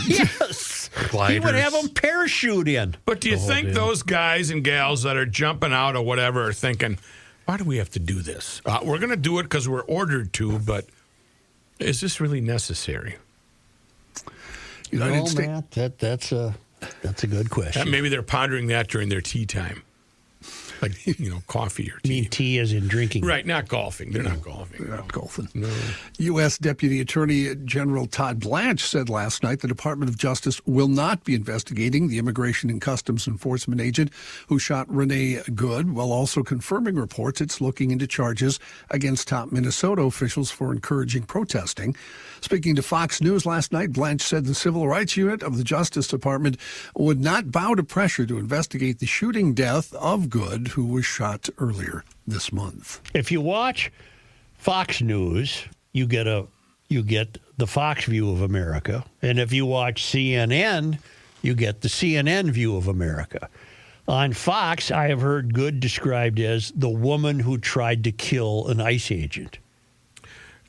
Yes. Gliders. He would have them parachute in. But do you think those guys and gals that are jumping out or whatever are thinking, why do we have to do this? We're going to do it because we're ordered to, but is this really necessary? Matt, that's a good question. Maybe they're pondering that during their tea time. Like, coffee or tea. You mean tea as in drinking? Right, not golfing. They're not golfing. They're not golfing. No. U.S. Deputy Attorney General Todd Blanche said last night the Department of Justice will not be investigating the Immigration and Customs Enforcement agent who shot Renee Good, while also confirming reports it's looking into charges against top Minnesota officials for encouraging protesting. Speaking to Fox News last night, Blanche said the Civil Rights Unit of the Justice Department would not bow to pressure to investigate the shooting death of Good, who was shot earlier this month. If you watch Fox News, you get the Fox view of America, and if you watch CNN, you get the CNN view of America. On Fox, I have heard Good described as the woman who tried to kill an ICE agent.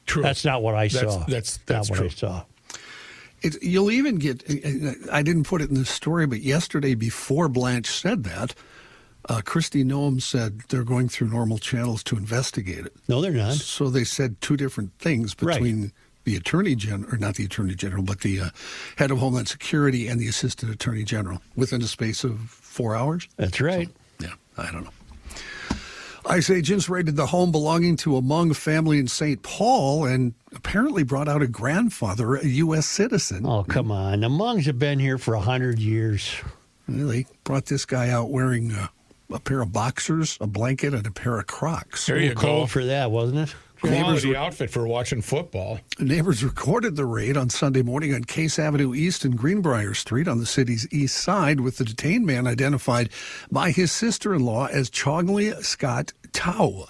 True. That's not what I saw. That's not what true. I saw. You'll even get, I didn't put it in the story, but yesterday before Blanche said that, Kristi Noem said they're going through normal channels to investigate it. No, they're not. So they said 2 different things between the Attorney General, or not the Attorney General, but the head of Homeland Security and the Assistant Attorney General within a space of 4 hours. That's right. So, I don't know. ICE agents raided the home belonging to a Hmong family in St. Paul and apparently brought out a grandfather, a U.S. citizen. Oh, come on. The Hmongs have been here for 100 years. They brought this guy out wearing a pair of boxers, a blanket, and a pair of Crocs. There you go. Cold for that, wasn't it? Quality outfit for watching football. Neighbors recorded the raid on Sunday morning on Case Avenue East and Greenbrier Street on the city's east side, with the detained man identified by his sister-in-law as Chogley Scott Tao.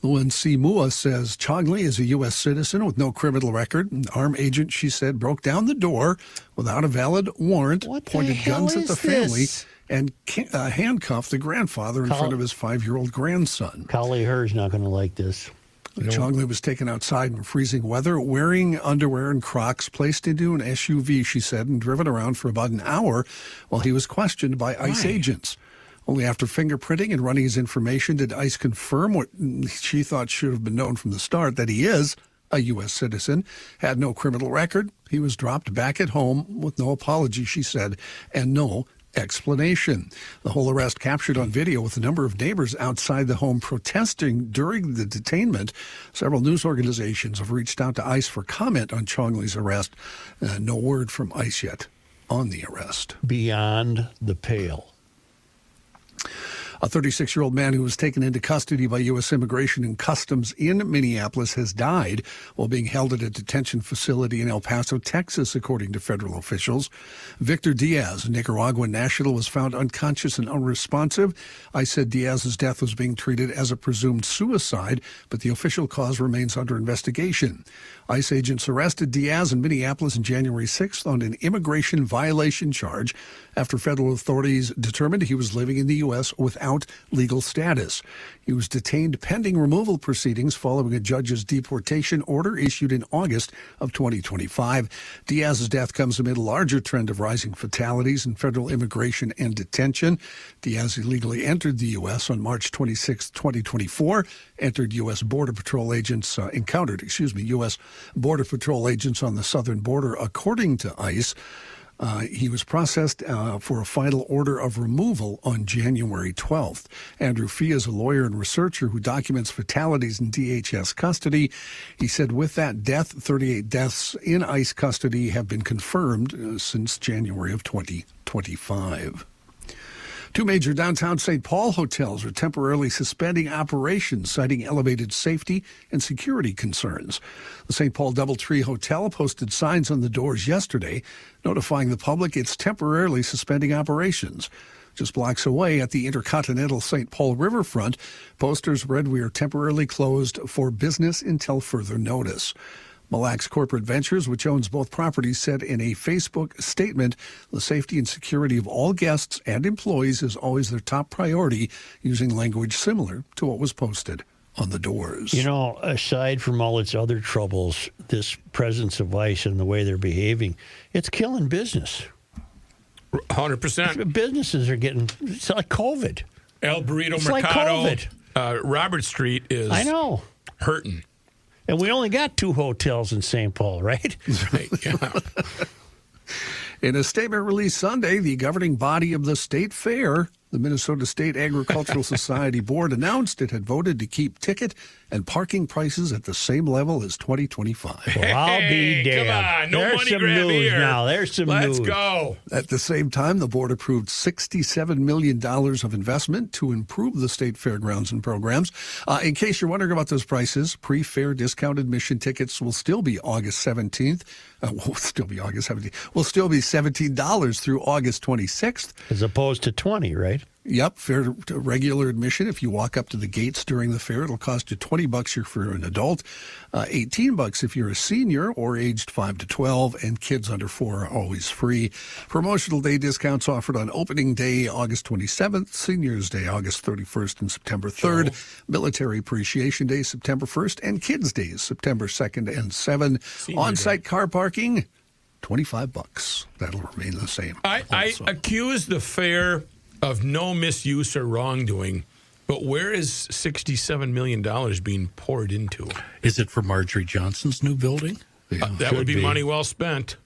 Lynn C. Mua says Chogley is a U.S. citizen with no criminal record. An armed agent, she said, broke down the door without a valid warrant, pointed guns at the family, and handcuffed the grandfather in front of his 5-year-old grandson. Collie Herr's not going to like this. Chogley was taken outside in freezing weather, wearing underwear and Crocs, placed into an SUV, she said, and driven around for about an hour while he was questioned by ICE agents. Only after fingerprinting and running his information did ICE confirm what she thought should have been known from the start, that he is a U.S. citizen, had no criminal record. He was dropped back at home with no apology, she said, and no explanation. The whole arrest captured on video with a number of neighbors outside the home protesting during the detainment. Several news organizations have reached out to ICE for comment on Chongley's arrest. No word from ICE yet on the arrest. Beyond the pale. A 36-year-old man who was taken into custody by U.S. Immigration and Customs in Minneapolis has died while being held at a detention facility in El Paso, Texas, according to federal officials. Victor Diaz, a Nicaraguan national, was found unconscious and unresponsive. ICE said Diaz's death was being treated as a presumed suicide, but the official cause remains under investigation. ICE agents arrested Diaz in Minneapolis on January 6th on an immigration violation charge after federal authorities determined he was living in the U.S. without legal status. He was detained pending removal proceedings following a judge's deportation order issued in August of 2025. Diaz's death comes amid a larger trend of rising fatalities in federal immigration and detention. Diaz illegally entered the U.S. on March 26, 2024, encountered U.S. Border Patrol agents on the southern border, according to ICE. He was processed for a final order of removal on January 12th. Andrew Fee is a lawyer and researcher who documents fatalities in DHS custody. He said with that death, 38 deaths in ICE custody have been confirmed since January of 2025. Two major downtown St. Paul hotels are temporarily suspending operations, citing elevated safety and security concerns. The St. Paul Doubletree Hotel posted signs on the doors yesterday notifying the public it's temporarily suspending operations. Just blocks away at the Intercontinental St. Paul Riverfront, posters read, "We are temporarily closed for business until further notice." Mille Lacs Corporate Ventures, which owns both properties, said in a Facebook statement, the safety and security of all guests and employees is always their top priority, using language similar to what was posted on the doors. You know, aside from all its other troubles, this presence of ICE and the way they're behaving, it's killing business. 100%. Businesses are getting, it's like COVID. El Burrito It's Mercado, like COVID. Robert Street is hurting. And we only got 2 hotels in St. Paul, right? Right, yeah. In a statement released Sunday, the governing body of the state fair, the Minnesota State Agricultural Society Board, announced it had voted to keep ticket and parking prices at the same level as 2025. Well, I'll be damned. Come on, no There's money some grab news here. now. There's some news. Let's go. At the same time, the board approved $67 million of investment to improve the state fairgrounds and programs. In case you're wondering about those prices, pre-fair discount admission tickets will still be August 17th. Will still be $17 through August 26th. As opposed to 20, right? Yep, fair to regular admission. If you walk up to the gates during the fair, it'll cost you $20 if you're an adult, $18 if you're a senior or aged 5 to 12, and kids under 4 are always free. Promotional day discounts offered on opening day, August 27th, Seniors Day, August 31st and September 3rd, Military Appreciation Day, September 1st, and Kids Days, September 2nd and 7th. On-site car parking, $25. That'll remain the same. I accuse the fair of no misuse or wrongdoing, but where is $67 million being poured into? Is it for Marjorie Johnson's new building? That would be money well spent.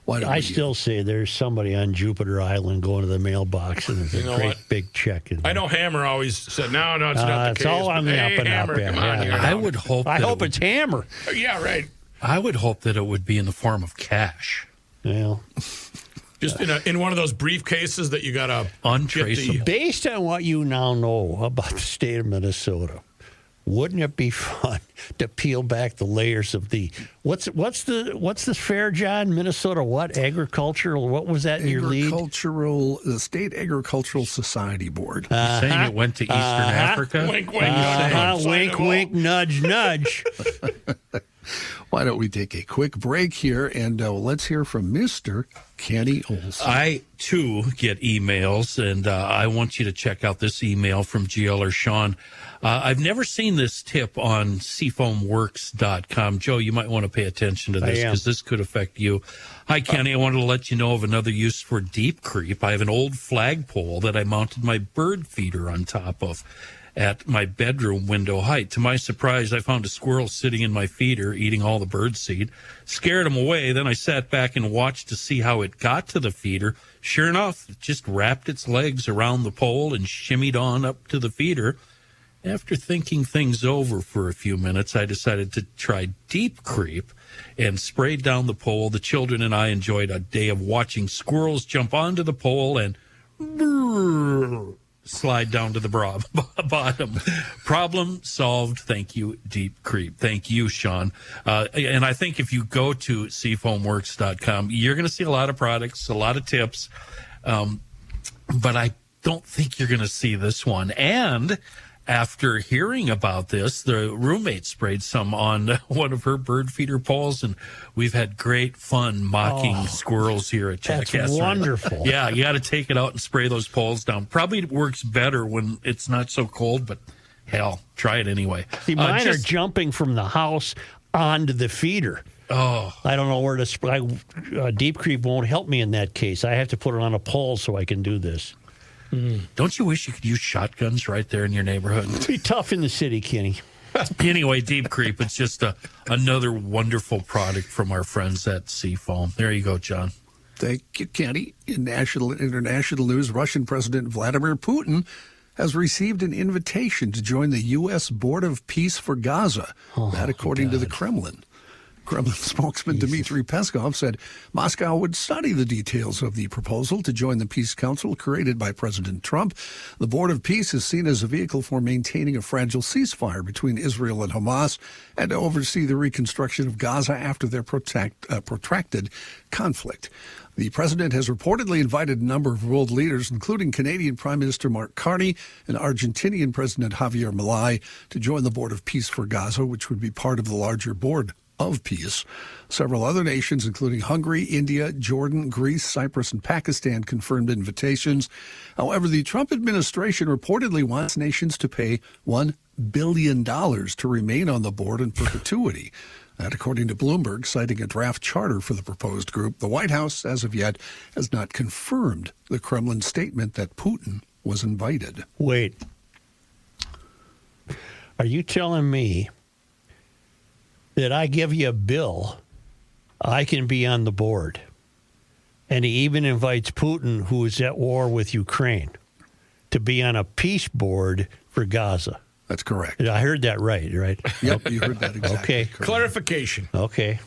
I still say there's somebody on Jupiter Island going to the mailbox and there's a great big check in there. I know Hammer always said, no, it's not the case. It's all on the up and Hammer, up. come on, Yeah. I would hope. I hope it's Hammer. Yeah, right. I would hope that it would be in the form of cash. Well, just in one of those briefcases that you got to untraceable. Based on what you now know about the state of Minnesota, wouldn't it be fun to peel back the layers of the what's the fair, John? Minnesota what? Agricultural? What was that in your lead? The State Agricultural Society Board. Saying it went to Eastern Africa? Wink, wink. Wink, wink, nudge, nudge. Why don't we take a quick break here and let's hear from Mr. Kenny Olson. I, too, get emails, and I want you to check out this email from GLer Sean. I've never seen this tip on seafoamworks.com. Joe, you might want to pay attention to this because this could affect you. Hi, Kenny. I wanted to let you know of another use for deep creep. I have an old flagpole that I mounted my bird feeder on top of at my bedroom window height. To my surprise, I found a squirrel sitting in my feeder eating all the bird seed. Scared him away. Then I sat back and watched to see how it it got to the feeder, sure enough, it just wrapped its legs around the pole and shimmied on up to the feeder. After thinking things over for a few minutes, I decided to try deep creep and sprayed down the pole. The children and I enjoyed a day of watching squirrels jump onto the pole and slide down to the bottom. Problem solved. Thank you, Deep Creep. Thank you, Sean. And I think if you go to seafoamworks.com, you're going to see a lot of products, a lot of tips. But I don't think you're going to see this one. And after hearing about this, the roommate sprayed some on one of her bird feeder poles, and we've had great fun mocking squirrels here at Jackass. That's wonderful. Yeah, you got to take it out and spray those poles down. Probably works better when it's not so cold, but hell, try it anyway. See, mine are jumping from the house onto the feeder. Oh, I don't know where to spray. Deep Creep won't help me in that case. I have to put it on a pole so I can do this. Don't you wish you could use shotguns right there in your neighborhood? It'd be tough in the city, Kenny. Anyway, Deep Creep, it's just another wonderful product from our friends at Seafoam. There you go, John. Thank you, Kenny. In national and international news, Russian President Vladimir Putin has received an invitation to join the U.S. Board of Peace for Gaza. That according to the Kremlin. Kremlin spokesman Dmitry Peskov said Moscow would study the details of the proposal to join the Peace Council created by President Trump. The Board of Peace is seen as a vehicle for maintaining a fragile ceasefire between Israel and Hamas and to oversee the reconstruction of Gaza after their protracted conflict. The president has reportedly invited a number of world leaders, including Canadian Prime Minister Mark Carney and Argentinian President Javier Milei, to join the Board of Peace for Gaza, which would be part of the larger Board of Peace. Several other nations, including Hungary, India, Jordan, Greece, Cyprus, and Pakistan, confirmed invitations. However, the Trump administration reportedly wants nations to pay $1 billion to remain on the board in perpetuity. That, according to Bloomberg, citing a draft charter for the proposed group. The White House, as of yet, has not confirmed the Kremlin statement that Putin was invited. Wait. Are you telling me that I give you a bill, I can be on the board? And he even invites Putin, who is at war with Ukraine, to be on a peace board for Gaza. That's correct. I heard that right? Yep, you heard that exactly. Okay. Correct. Clarification. Okay.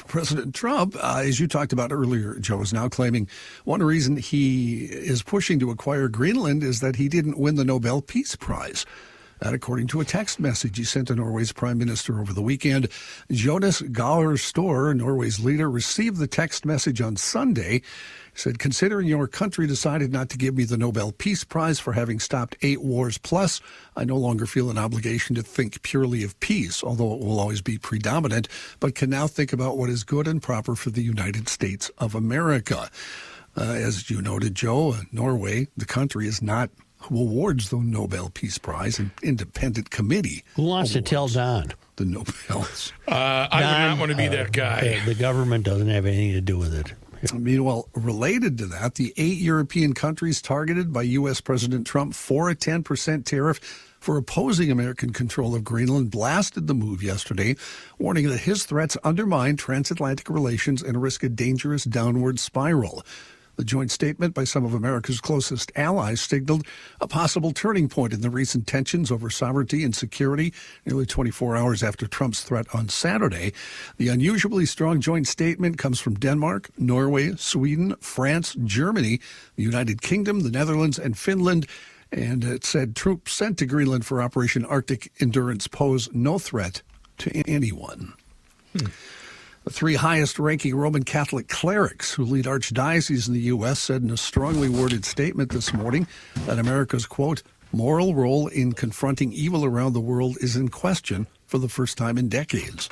President Trump, as you talked about earlier, Joe, is now claiming one reason he is pushing to acquire Greenland is that he didn't win the Nobel Peace Prize. That, according to a text message he sent to Norway's prime minister over the weekend. Jonas Gahr Store, Norway's leader, received the text message on Sunday. He said, considering your country decided not to give me the Nobel Peace Prize for having stopped 8 wars plus, I no longer feel an obligation to think purely of peace, although it will always be predominant, but can now think about what is good and proper for the United States of America. As you noted, Joe, Norway, the country, is not who awards the Nobel Peace Prize, an independent committee. Who wants to tell Don? The Nobels. I would not want to be that guy. The government doesn't have anything to do with it. Meanwhile, related to that, the 8 European countries targeted by U.S. President Trump for a 10% tariff for opposing American control of Greenland blasted the move yesterday, warning that his threats undermine transatlantic relations and risk a dangerous downward spiral. The joint statement by some of America's closest allies signaled a possible turning point in the recent tensions over sovereignty and security, nearly 24 hours after Trump's threat on Saturday. The unusually strong joint statement comes from Denmark, Norway, Sweden, France, Germany, the United Kingdom, the Netherlands, and Finland. And it said troops sent to Greenland for Operation Arctic Endurance pose no threat to anyone. The 3 highest-ranking Roman Catholic clerics who lead archdioceses in the U.S. said in a strongly worded statement this morning that America's, quote, moral role in confronting evil around the world is in question for the first time in decades.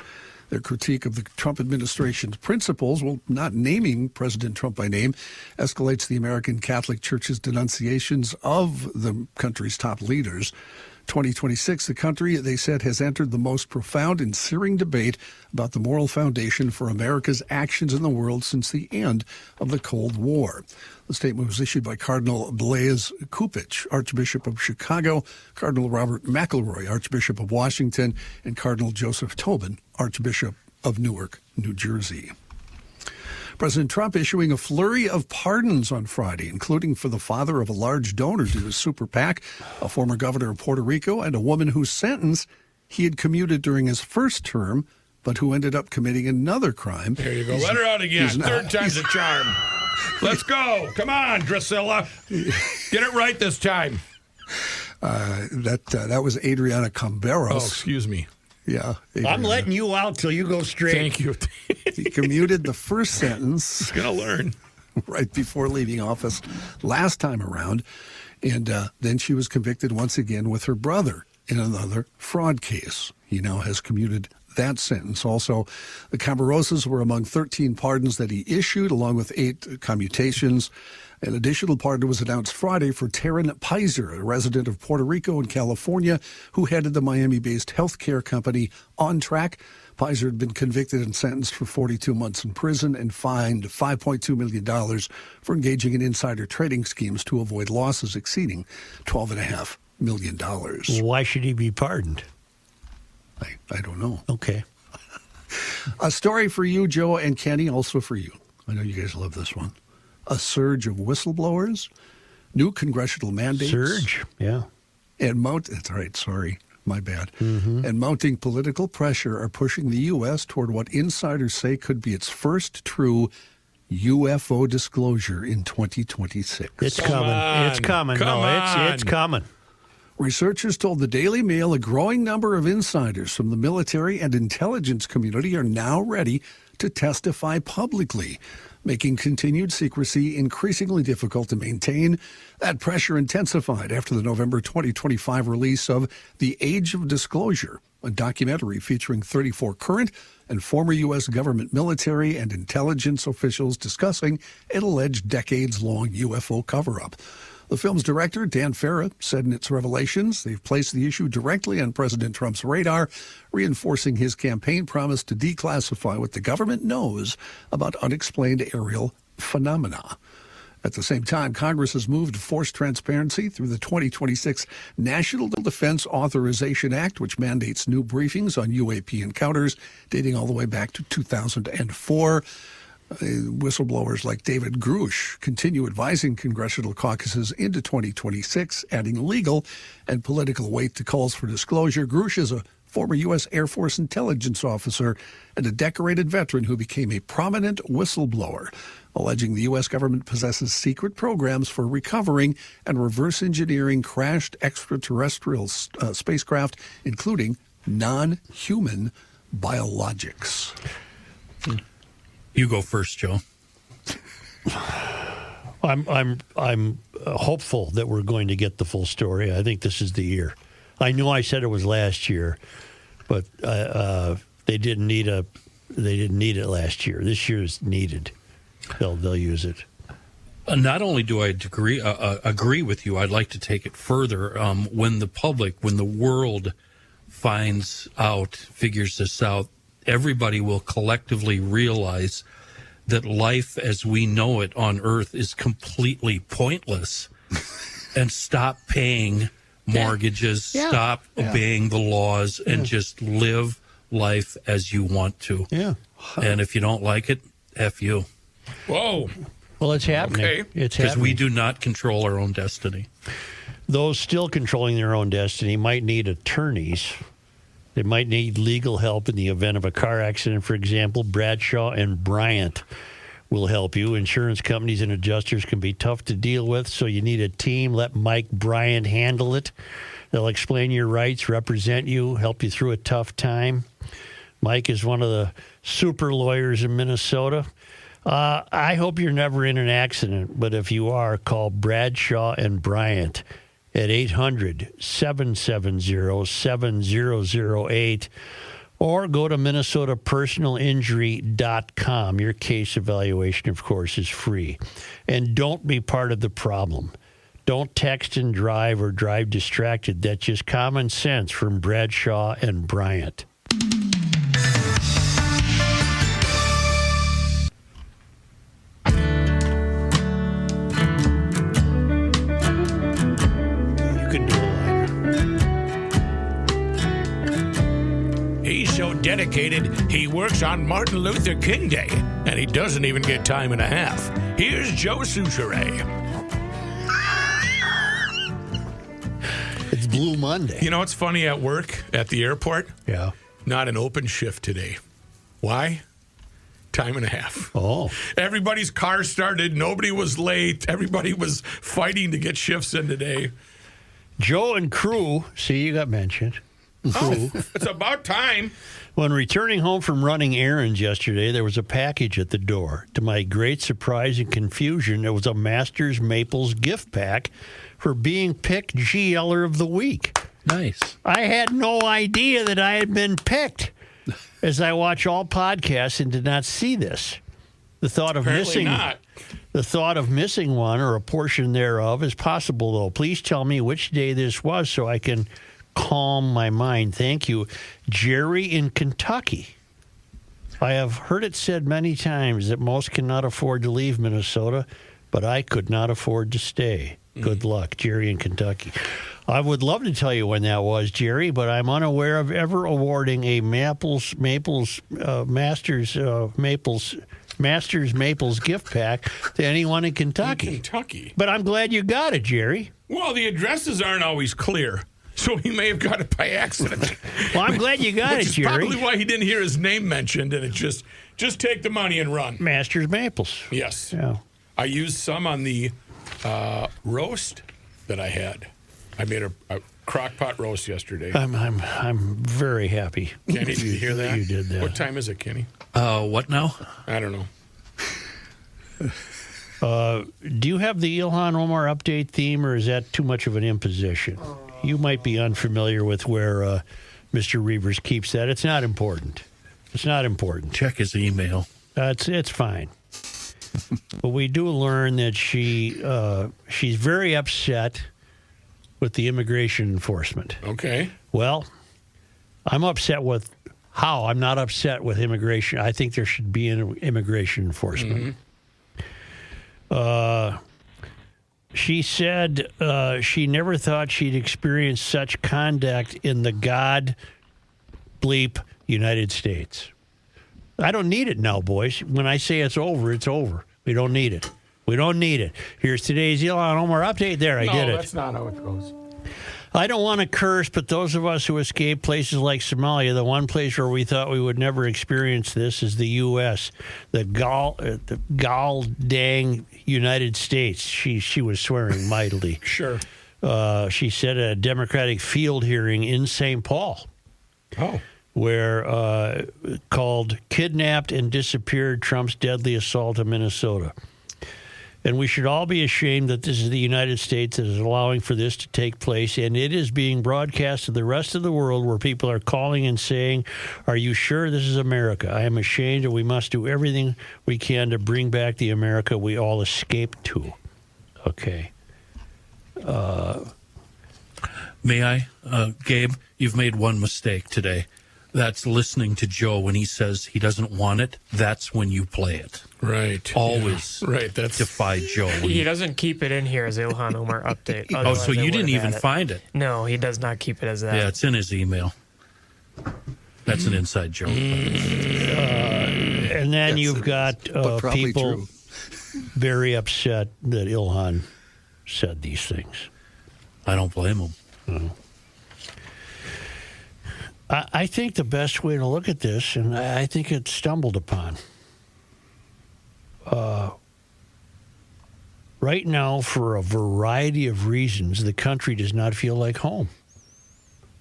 Their critique of the Trump administration's principles, well, not naming President Trump by name, escalates the American Catholic Church's denunciations of the country's top leaders. 2026, the country, they said, has entered the most profound and searing debate about the moral foundation for America's actions in the world since the end of the Cold War. The statement was issued by Cardinal Blaise Kupich, Archbishop of Chicago, Cardinal Robert McElroy, Archbishop of Washington, and Cardinal Joseph Tobin, Archbishop of Newark, New Jersey. President Trump issuing a flurry of pardons on Friday, including for the father of a large donor to his super PAC, a former governor of Puerto Rico, and a woman whose sentence he had commuted during his first term, but who ended up committing another crime. There you go. Let her out again. Third time's a charm. Let's go. Come on, Drusilla. Get it right this time. That was Adriana Camberos. Oh, excuse me. Yeah. Adriana. I'm letting you out till you go straight. Thank you. He commuted the first sentence. He's going to learn. Right before leaving office last time around. And then she was convicted once again with her brother in another fraud case. He now has commuted that sentence. Also, the Camberoses were among 13 pardons that he issued, along with 8 commutations. An additional pardon was announced Friday for Taryn Pizer, a resident of Puerto Rico and California, who headed the Miami-based healthcare company On Track. Pizer had been convicted and sentenced for 42 months in prison and fined $5.2 million for engaging in insider trading schemes to avoid losses exceeding $12.5 million. Why should he be pardoned? I don't know. Okay. A story for you, Joe, and Kenny, also for you. I know you guys love this one. A surge of whistleblowers, new congressional mandates. Surge, yeah. And that's right, sorry, my bad. Mm-hmm. And mounting political pressure are pushing the U.S. toward what insiders say could be its first true UFO disclosure in 2026. It's coming. It's coming. It's coming. Researchers told the Daily Mail a growing number of insiders from the military and intelligence community are now ready to testify publicly, making continued secrecy increasingly difficult to maintain. That pressure intensified after the November 2025 release of The Age of Disclosure, a documentary featuring 34 current and former U.S. government military and intelligence officials discussing an alleged decades-long UFO cover-up. The film's director, Dan Farah, said in its revelations they've placed the issue directly on President Trump's radar, reinforcing his campaign promise to declassify what the government knows about unexplained aerial phenomena. At the same time, Congress has moved to force transparency through the 2026 National Defense Authorization Act, which mandates new briefings on UAP encounters dating all the way back to 2004. Whistleblowers like David Grush continue advising congressional caucuses into 2026, adding legal and political weight to calls for disclosure. Grush is a former U.S. Air Force intelligence officer and a decorated veteran who became a prominent whistleblower, alleging the U.S. government possesses secret programs for recovering and reverse engineering crashed extraterrestrial spacecraft, including non-human biologics. You go first, Joe. I'm hopeful that we're going to get the full story. I think this is the year. I know I said it was last year, but they didn't need it last year. This year is needed. They'll use it. Not only do I agree with you, I'd like to take it further. When the world figures this out, everybody will collectively realize that life as we know it on Earth is completely pointless and stop paying mortgages, stop obeying the laws, and just live life as you want to. Yeah. And if you don't like it, F you. Whoa. Well, it's happening. Okay. It's because happening. we do not control our own destiny. Those still controlling their own destiny might need attorneys. They might need legal help in the event of a car accident, for example. Bradshaw and Bryant will help you. Insurance companies and adjusters can be tough to deal with, so you need a team. Let Mike Bryant handle it. They'll explain your rights, represent you, help you through a tough time. Mike is one of the super lawyers in Minnesota. I hope you're never in an accident, but if you are, call Bradshaw and Bryant at 800-770-7008 or go to minnesotapersonalinjury.com. Your case evaluation, of course, is free. And don't be part of the problem. Don't text and drive or drive distracted. That's just common sense from Bradshaw and Bryant. so dedicated, he works on Martin Luther King Day, and he doesn't even get time and a half. Here's Joe Souchere. It's Blue Monday. You know what's funny at work, at the airport? Yeah. Not an open shift today. Why? Time and a half. Oh. Everybody's car started. Nobody was late. Everybody was fighting to get shifts in today. Joe and crew, see, you got mentioned. Oh, it's about time. When returning home from running errands yesterday, there was a package at the door. To my great surprise and confusion, it was a Masters Maples gift pack for being picked GLer of the week. Nice. I had no idea that I had been picked, as I watch all podcasts and did not see this. The thought of missing one or a portion thereof is possible, though. Please tell me which day this was so I can calm my mind. Thank you. Jerry in Kentucky. I have heard it said many times that most cannot afford to leave Minnesota, but I could not afford to stay. Good luck, Jerry in Kentucky. I would love to tell you when that was, Jerry, but I'm unaware of ever awarding a Masters Maples gift pack to anyone in Kentucky. But I'm glad you got it, Jerry. Well, the addresses aren't always clear, so he may have got it by accident. Well, I'm glad you got it, Jerry. Probably why he didn't hear his name mentioned, and it just take the money and run. Masters Maples. Yes. Yeah. I used some on the roast that I had. I made a crock pot roast yesterday. I'm very happy. Kenny, did you hear that? You did that. What time is it, Kenny? What now? I don't know. Do you have the Ilhan Omar update theme, or is that too much of an imposition? You might be unfamiliar with where Mr. Reavers keeps that. It's not important. It's not important. Check his email. It's fine. But we do learn that she's very upset with the immigration enforcement. Okay. Well, I'm upset with how. I'm not upset with immigration. I think there should be an immigration enforcement. Mm-hmm. She said she never thought she'd experience such conduct in the God bleep United States. I don't need it now, boys. When I say it's over, it's over. We don't need it. We don't need it. Here's today's Ilhan Omar update. There, I did it. No, that's not how it goes. I don't want to curse, but those of us who escaped places like Somalia, the one place where we thought we would never experience this is the U.S., the gall dang United States. She was swearing mightily. Sure. She said at a Democratic field hearing in St. Paul. Oh. Where called Kidnapped and Disappeared Trump's Deadly Assault on Minnesota. And we should all be ashamed that this is the United States that is allowing for this to take place, and it is being broadcast to the rest of the world where people are calling and saying, "Are you sure this is America? I am ashamed, and we must do everything we can to bring back the America we all escaped to." Okay. May I? Gabe, you've made one mistake today. That's listening to Joe when he says he doesn't want it. That's when you play it. Right. Always. Yeah. Right. That's defy Joe. He doesn't keep it in here as Ilhan Omar update. Oh, so you didn't even find it? No, he does not keep it as that. Yeah, it's in his email. That's an inside joke. And then you've got people very upset that Ilhan said these things. I don't blame him. No. I think the best way to look at this, and I think it's stumbled upon, right now, for a variety of reasons, the country does not feel like home.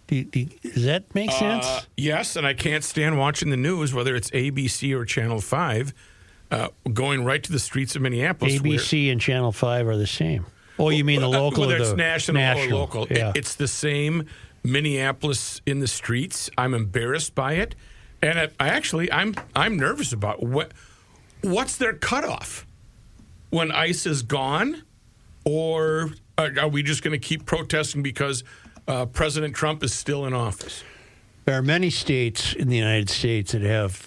Does that make sense? Yes, and I can't stand watching the news, whether it's ABC or Channel 5, going right to the streets of Minneapolis. ABC and Channel 5 are the same. Oh, you mean the local whether or the it's national or local. Yeah. It's the same Minneapolis in the streets. I'm embarrassed by it, and I'm nervous about what's their cutoff when ICE is gone, or are we just going to keep protesting because President Trump is still in office? There are many states in the United States that have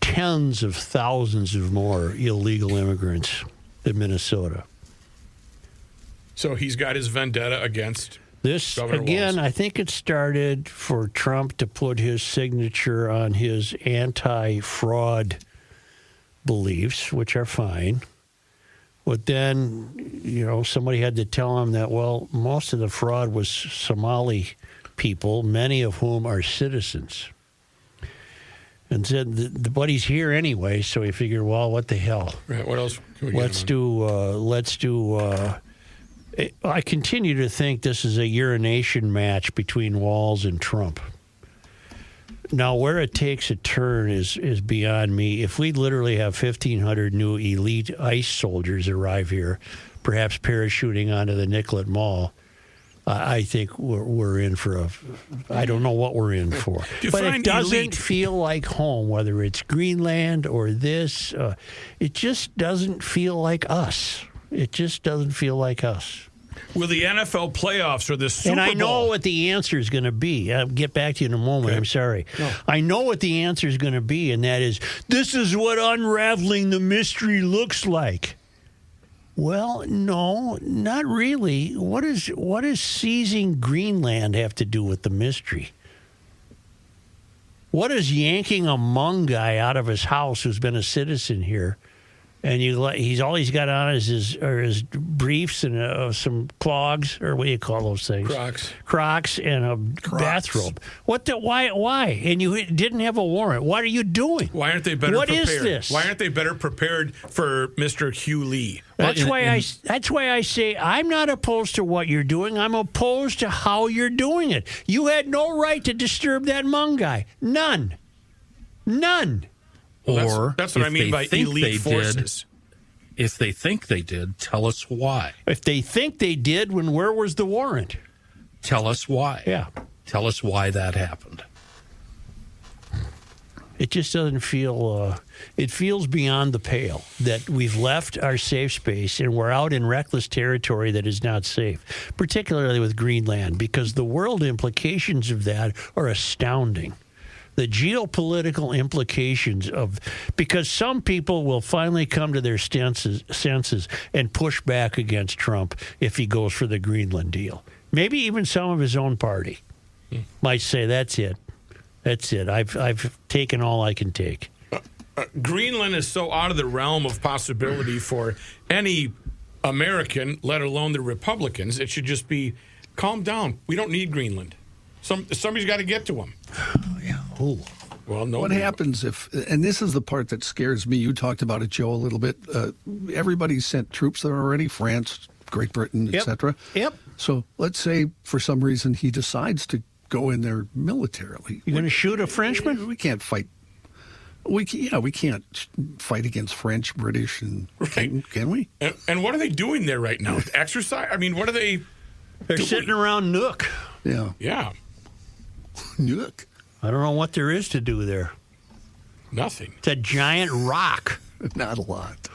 tens of thousands of more illegal immigrants than Minnesota. So he's got his vendetta against This, Governor again, Walz. I think it started for Trump to put his signature on his anti-fraud beliefs, which are fine. But then, somebody had to tell him that, well, most of the fraud was Somali people, many of whom are citizens. And said, but he's here anyway, so he figured, well, what the hell? Right, what else can we get Let's him on? I continue to think this is a urination match between Walz and Trump. Now, where it takes a turn is beyond me. If we literally have 1,500 new elite ICE soldiers arrive here, perhaps parachuting onto the Nicollet Mall, I think we're in for I don't know what we're in for. But it doesn't feel like home, whether it's Greenland or this. It just doesn't feel like us. It just doesn't feel like us. Will the NFL playoffs or the Super Bowl? And I know what the answer is going to be. I'll get back to you in a moment. Okay. I'm sorry. No. I know what the answer is going to be, and that is, this is what unraveling the mystery looks like. Well, no, not really. What does seizing Greenland have to do with the mystery? What is yanking a Hmong guy out of his house who's been a citizen here, and he's all he's got on is his briefs and some clogs, or what do you call those things? Crocs and a bathrobe. Why? And you didn't have a warrant. What are you doing? Why aren't they better prepared? What is this? Why aren't they better prepared for Mr. Hugh Lee? That's why I say I'm not opposed to what you're doing. I'm opposed to how you're doing it. You had no right to disturb that Hmong guy. None. Well, that's what I mean by elite forces. If they think they did, tell us why. If they think they did, where was the warrant? Tell us why. Yeah. Tell us why that happened. It just doesn't feel, it feels beyond the pale that we've left our safe space and we're out in reckless territory that is not safe, particularly with Greenland, because the world implications of that are astounding. The geopolitical implications because some people will finally come to their senses and push back against Trump if he goes for the Greenland deal. Maybe even some of his own party might say, that's it. I've taken all I can take. Greenland is so out of the realm of possibility for any American, let alone the Republicans. It should just be, calm down. We don't need Greenland. Somebody's got to get to them. Yeah. Ooh. Well, no. What happens if, and this is the part that scares me, you talked about it, Joe, a little bit. Everybody sent troops there already, France, Great Britain, etc. Yep. So let's say for some reason he decides to go in there militarily. You're going to shoot a Frenchman? We can't fight. We can't fight against French, British, and can we? And what are they doing there right now? Exercise? I mean, what are they? They're sitting around Nook. Yeah. Yeah. Nook. I don't know what there is to do there. Nothing. It's a giant rock. Not a lot.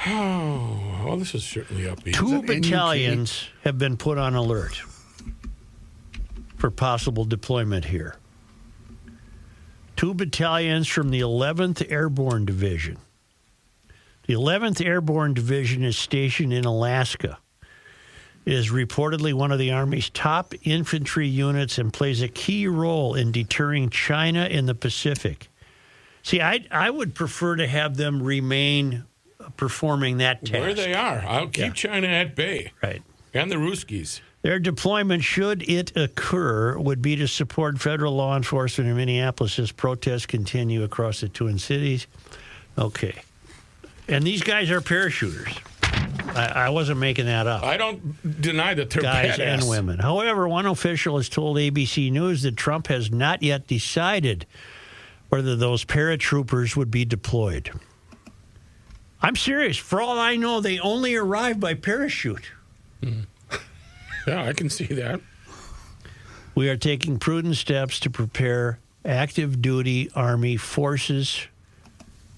Oh, well, this is certainly upbeat. 2 battalions have been put on alert for possible deployment here. 2 battalions from the 11th Airborne Division. The 11th Airborne Division is stationed in Alaska. It is reportedly one of the Army's top infantry units and plays a key role in deterring China in the Pacific. See, I would prefer to have them remain performing that task. Where they are. I'll keep China at bay. Right. And the Ruskies. Their deployment, should it occur, would be to support federal law enforcement in Minneapolis as protests continue across the Twin Cities. Okay. And these guys are parachuters. I wasn't making that up. I don't deny that they're guys badass. And women. However, one official has told ABC News that Trump has not yet decided whether those paratroopers would be deployed. I'm serious. For all I know, they only arrive by parachute. Yeah, I can see that. We are taking prudent steps to prepare active duty Army forces.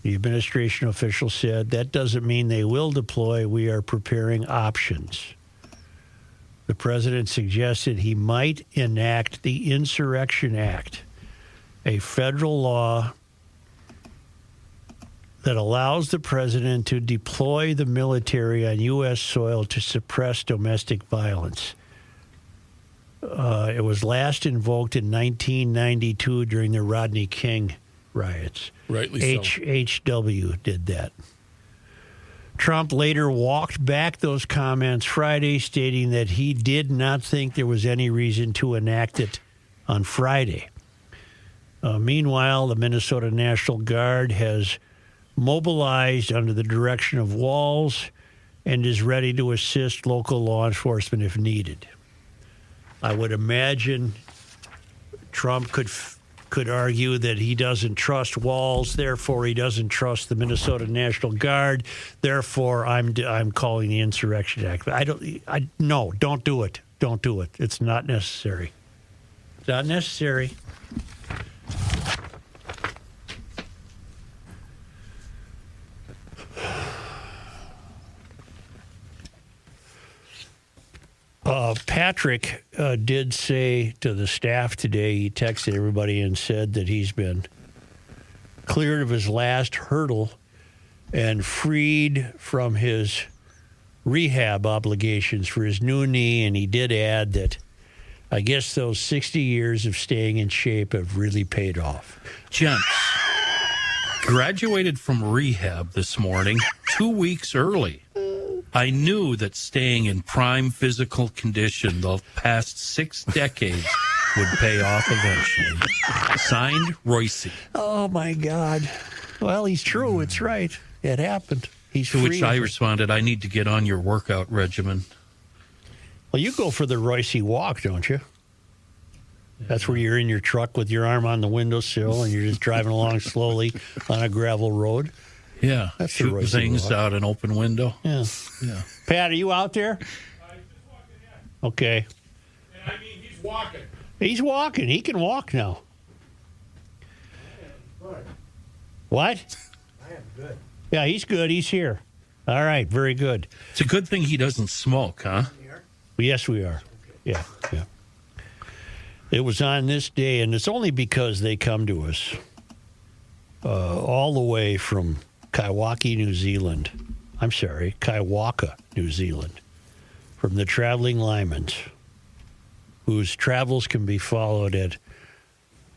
The administration official said that doesn't mean they will deploy. We are preparing options. The president suggested he might enact the Insurrection Act, a federal law that allows the president to deploy the military on U.S. soil to suppress domestic violence. It was last invoked in 1992 during the Rodney King riots. Rightly so. HW did that. Trump later walked back those comments Friday, stating that he did not think there was any reason to enact it on Friday. Meanwhile, the Minnesota National Guard has mobilized under the direction of Walz and is ready to assist local law enforcement if needed. I would imagine Trump could argue that he doesn't trust Walz, therefore he doesn't trust the Minnesota National Guard, therefore I'm calling the Insurrection Act. No, don't do it. Don't do it. It's not necessary. It's not necessary. Patrick did say to the staff today, he texted everybody and said that he's been cleared of his last hurdle and freed from his rehab obligations for his new knee. And he did add that I guess those 60 years of staying in shape have really paid off. Gents, graduated from rehab this morning 2 weeks early. I knew that staying in prime physical condition the past 6 decades would pay off eventually. Signed, Royce. Oh, my God. Well, he's true. It's right. It happened. He's to free. which I responded, I need to get on your workout regimen. Well, you go for the Royce walk, don't you? That's where you're in your truck with your arm on the windowsill and you're just driving along slowly on a gravel road. Yeah, that's shooting things out an open window. Yeah. Pat, are you out there? He's just walking in. Okay. And I mean, he's walking. He's walking. He can walk now. What? I am good. Yeah, he's good. He's here. All right, very good. It's a good thing he doesn't smoke, huh? Yes, we are. Yeah. It was on this day, and it's only because they come to us all the way from Kaiwaka, New Zealand, from the Traveling Lymans, whose travels can be followed at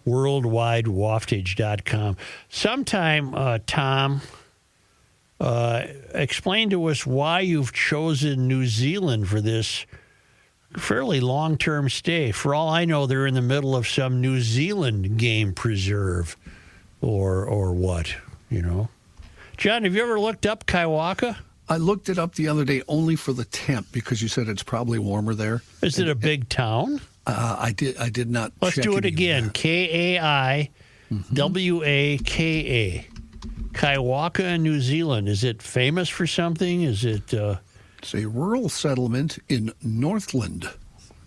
worldwidewaftage.com. Sometime, Tom, explain to us why you've chosen New Zealand for this fairly long-term stay. For all I know, they're in the middle of some New Zealand game preserve or what, you know. John, have you ever looked up Kaiwaka? I looked it up the other day only for the temp because you said it's probably warmer there. Is it a big town? I did not. Let's do it again. Kaiwaka, Kaiwaka, New Zealand. Is it famous for something? Is it? It's a rural settlement in Northland,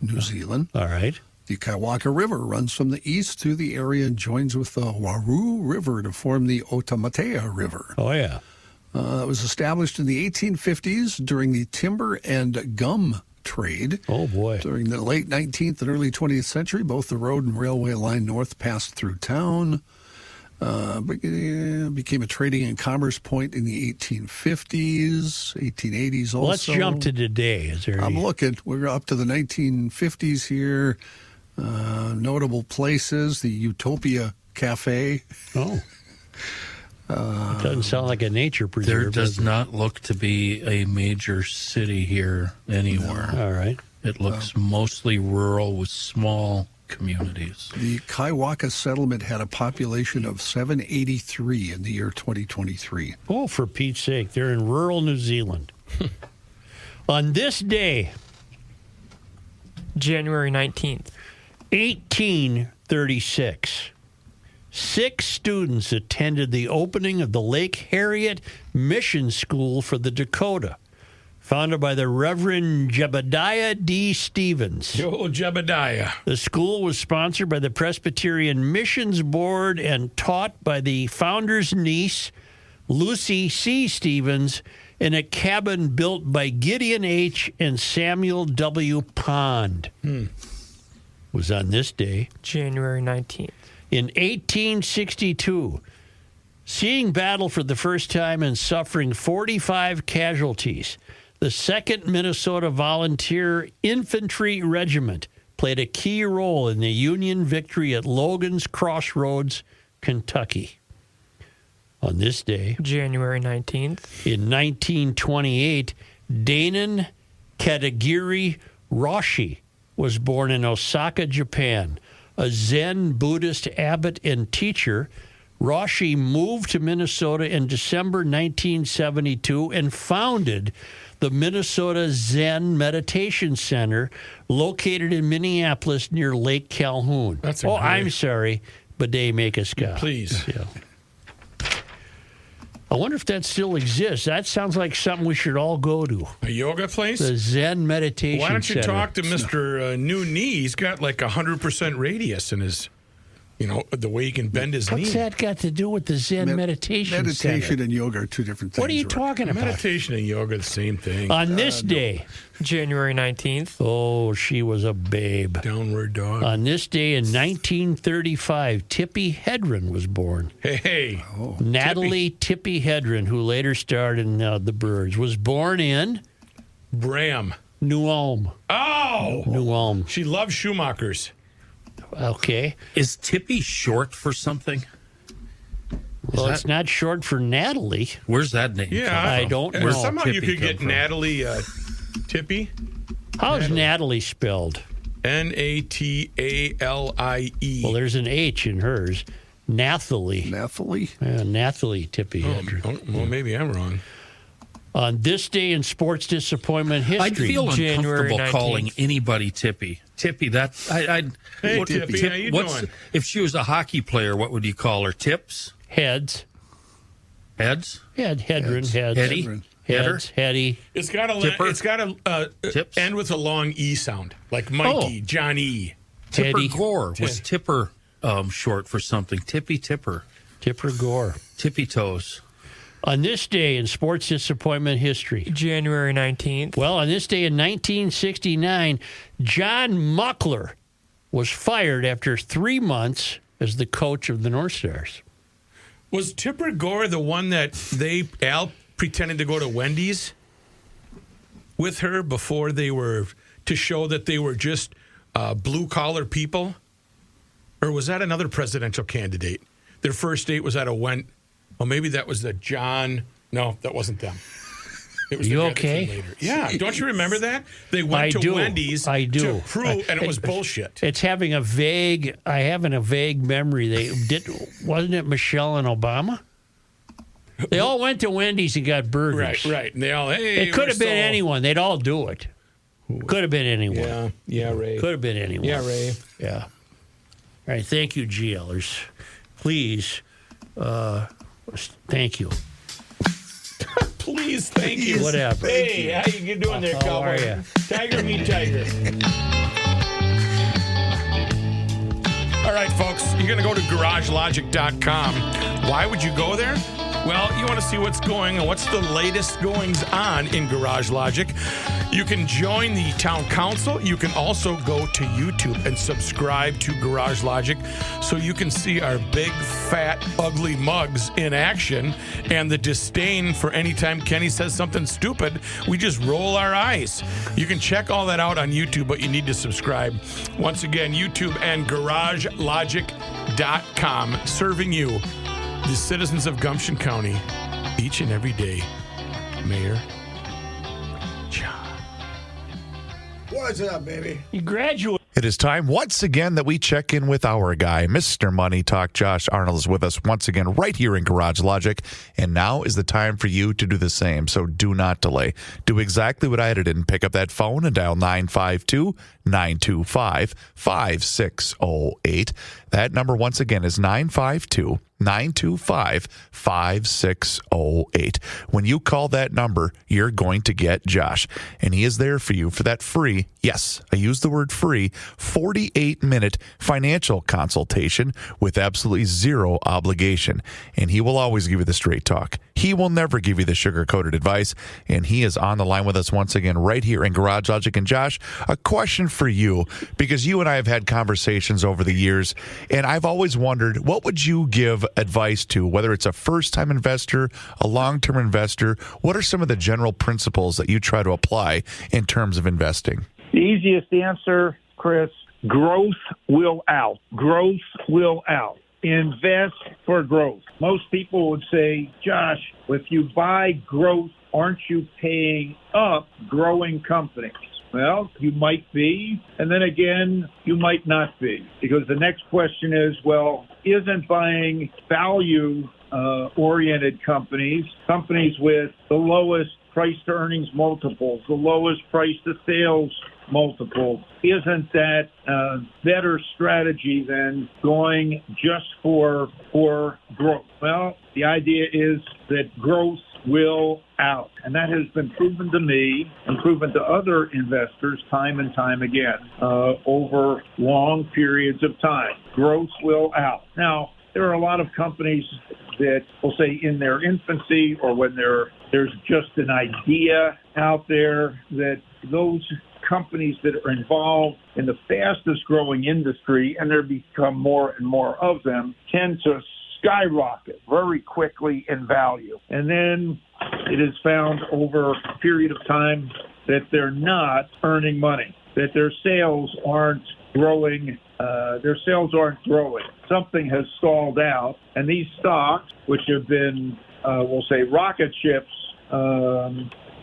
New Zealand. All right. The Kaiwaka River runs from the east through the area and joins with the Wairau River to form the Otamatea River. Oh, yeah. It was established in the 1850s during the timber and gum trade. Oh, boy. During the late 19th and early 20th century, both the road and railway line north passed through town. Became a trading and commerce point in the 1850s, 1880s also. Let's jump to today. I'm looking. We're up to the 1950s here. Notable places, the Utopia Cafe. Oh. It doesn't sound like a nature preserve. There does not look to be a major city here anywhere. All right. It looks mostly rural with small communities. The Kaiwaka settlement had a population of 783 in the year 2023. Oh, for Pete's sake. They're in rural New Zealand. On this day, January 19th, 1836, 6 students attended the opening of the Lake Harriet Mission School for the Dakota, founded by the Reverend Jebediah D. Stevens. Yo, Jebediah. The school was sponsored by the Presbyterian Missions Board and taught by the founder's niece, Lucy C. Stevens, in a cabin built by Gideon H. and Samuel W. Pond. Was on this day, January 19th. in 1862, Seeing battle for the first time and suffering 45 casualties, the 2nd Minnesota Volunteer Infantry Regiment played a key role in the Union victory at Logan's Crossroads, Kentucky. On this day, January 19th, in 1928, Danon Katagiri Roshi was born in Osaka, Japan. A Zen Buddhist abbot and teacher, Roshi moved to Minnesota in December 1972 and founded the Minnesota Zen Meditation Center, located in Minneapolis near Lake Calhoun. I'm sorry, Bidet Makeup. Please. Yeah. I wonder if that still exists. That sounds like something we should all go to. A yoga place? The Zen Meditation Center. Why don't you talk to Mr. New Knee? He's got like 100% radius in his, the way he can bend his knee. What's that got to do with the Zen Meditation Center? And yoga are two different things. What are you talking about? Meditation and yoga are the same thing. On this day, January 19th. Oh, she was a babe. Downward dog. On this day in 1935, Tippi Hedren was born. Hey. Oh, Natalie Tippi Hedren, who later starred in The Birds, was born in Bram. New Ulm. Oh! New Ulm. She loves Schumachers. Okay. Is Tippi short for something? Well, it's not short for Natalie. Where's that name? Yeah, I don't know. Somehow you Tippi could get come from? Natalie Tippi. How's Natalie spelled? Natalie. Well, there's an H in hers. Nathalie. Nathalie? Nathalie Tippi Hedren. Well, maybe I'm wrong. On this day in sports disappointment history, I'd feel January uncomfortable 19th. calling anybody Tippi. Tippi, that Hey, Tippi, how you doing? If she was a hockey player, what would you call her? Tips? Heads. Heads? Hedren. Heads. Hetty? Heads. Hetty. It's got to end with a long E sound, like Mikey, Johnny. Tipper Hetty. Gore. Was Tipper short for something? Tippy Tipper. Tipper Gore. Tippy Toes. On this day in sports disappointment history, January 19th. well, on this day in 1969, John Muckler was fired after 3 months as the coach of the North Stars. Was Tipper Gore the one that Al pretended to go to Wendy's with her before they were, to show that they were just blue-collar people? Or was that another presidential candidate? Their first date was at a well, maybe that was the John. No, that wasn't them. It was You the guy that okay? came later. Yeah, don't you remember that? They went to Wendy's to prove, and it was bullshit. It's having a vague memory. Wasn't it Michelle and Obama? They all went to Wendy's and got burgers. Right. And they all, hey, It could have been anyone. They'd all do it. Could have been anyone. Yeah, Ray. Could have been anyone. Yeah, Ray. Yeah. All right. Thank you, GLers. Please, thank you. Please, thank you. Whatever. Hey, how you doing there, How cowboy? are ya? Tiger me, tiger. All right, folks, you're going to go to garagelogic.com. Why would you go there? Well, you want to see what's going and what's the latest goings on in Garage Logic. You can join the town council. You can also go to YouTube and subscribe to Garage Logic so you can see our big, fat, ugly mugs in action and the disdain for any time Kenny says something stupid, we just roll our eyes. You can check all that out on YouTube, but you need to subscribe. Once again, YouTube and garagelogic.com, serving you, the citizens of Gumption County, each and every day. Mayor John. What's up, baby? You graduated. It is time once again that we check in with our guy, Mr. Money Talk. Josh Arnold is with us once again right here in Garage Logic. And now is the time for you to do the same. So do not delay. Do exactly what I did and pick up that phone and dial 952-925-5608. That number once again is 952-925-5608. When you call that number, you're going to get Josh. And he is there for you for that free, yes, I use the word free, 48-minute financial consultation with absolutely zero obligation. And he will always give you the straight talk. He will never give you the sugar-coated advice. And he is on the line with us once again right here in Garage Logic. And Josh, a question for you, because you and I have had conversations over the years, and I've always wondered, what would you give advice to, whether it's a first-time investor, a long-term investor? What are some of the general principles that you try to apply in terms of investing? The easiest answer, Chris, growth will out. Growth will out. Invest for growth. Most people would say, Josh, if you buy growth, aren't you paying up growing companies? Well, you might be, and then again, you might not be. Because the next question is, well, isn't buying value-oriented companies with the lowest price-to-earnings multiples, the lowest price-to-sales multiple, isn't that a better strategy than going just for growth? Well, the idea is that growth will out. And that has been proven to me and proven to other investors time and time again over long periods of time. Growth will out. Now, there are a lot of companies that will say in their infancy or when there's just an idea out there, that those companies that are involved in the fastest growing industry, and there become more and more of them, tend to skyrocket very quickly in value. And then it is found over a period of time that they're not earning money, that their sales aren't growing. Something has stalled out. And these stocks, which have been, we'll say, rocket ships,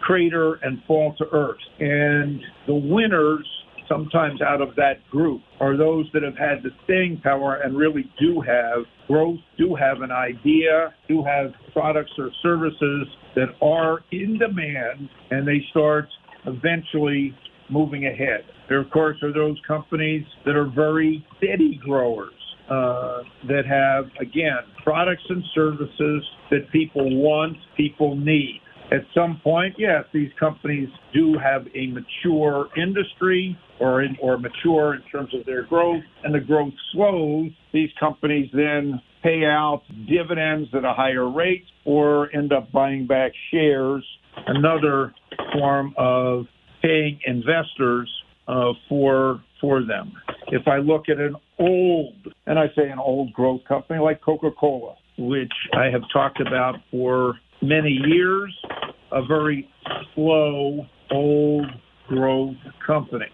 crater and fall to earth. And the winners, sometimes out of that group, are those that have had the staying power and really do have growth, do have an idea, do have products or services that are in demand, and they start eventually moving ahead. There, of course, are those companies that are very steady growers, that have, again, products and services that people want, people need. At some point, yes, these companies do have a mature industry or mature in terms of their growth, and the growth slows. These companies then pay out dividends at a higher rate or end up buying back shares, another form of paying investors for them. If I look at an old growth company like Coca-Cola, which I have talked about for many years, a very slow, old growth company.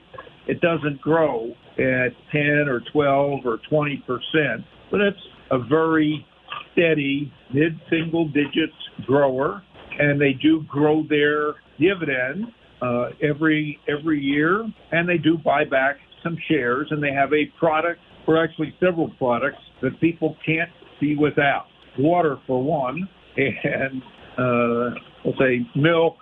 It doesn't grow at 10 or 12 or 20%, but it's a very steady mid-single digits grower, and they do grow their dividend every year, and they do buy back some shares, and they have a product, or actually several products, that people can't be without. Water, for one, and we'll say milk,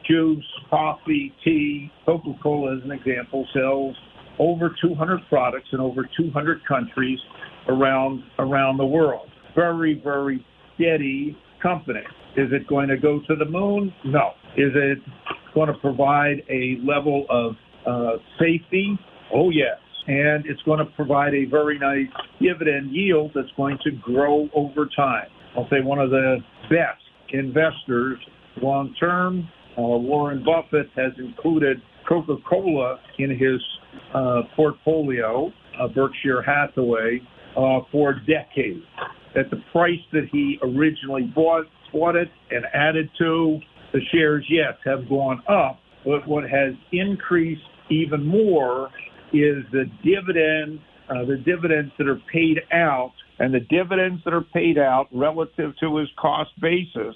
juice, coffee, tea. Coca-Cola, as an example, sells over 200 products in over 200 countries around the world. Very, very steady company. Is it going to go to the moon? No. Is it going to provide a level of safety? Oh, yes. And it's going to provide a very nice dividend yield that's going to grow over time. I'll say one of the best investors long-term, Warren Buffett, has included Coca-Cola in his portfolio, Berkshire Hathaway, for decades. At the price that he originally bought it and added to, the shares, yes, have gone up, but what has increased even more is the dividends that are paid out, and the dividends that are paid out relative to his cost basis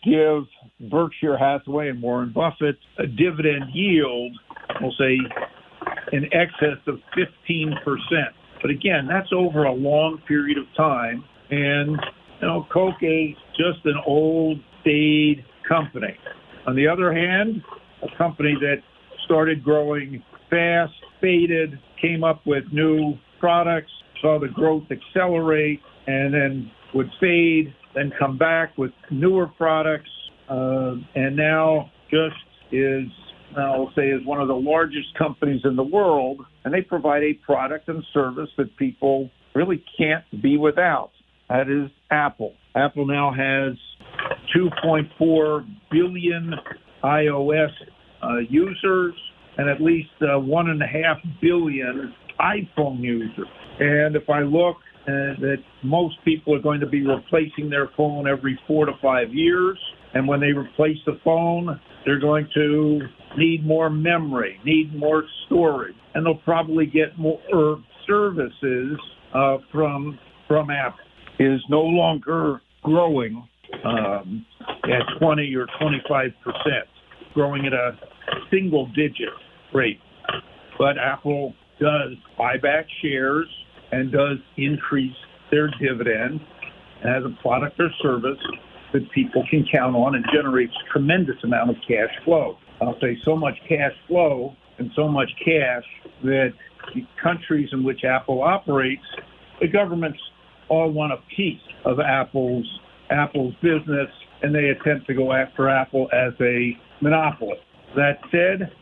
give Berkshire Hathaway and Warren Buffett a dividend yield, we'll say, in excess of 15%. But again, that's over a long period of time, and Coke is just an old, staid company. On the other hand, a company that started growing fast, faded, came up with new products, saw the growth accelerate, and then would fade, then come back with newer products, and now just is, I'll say, is one of the largest companies in the world, and they provide a product and service that people really can't be without. That is Apple. Apple now has 2.4 billion iOS users. and at least 1.5 billion iPhone users. And if I look that most people are going to be replacing their phone every 4 to 5 years, and when they replace the phone, they're going to need more memory, need more storage, and they'll probably get more services from Apple. Is no longer growing at 20 or 25%, growing at a single-digit rate. But Apple does buy back shares and does increase their dividend and has a product or service that people can count on and generates a tremendous amount of cash flow. I'll say so much cash flow and so much cash that the countries in which Apple operates, the governments all want a piece of Apple's business, and they attempt to go after Apple as a monopoly. That said,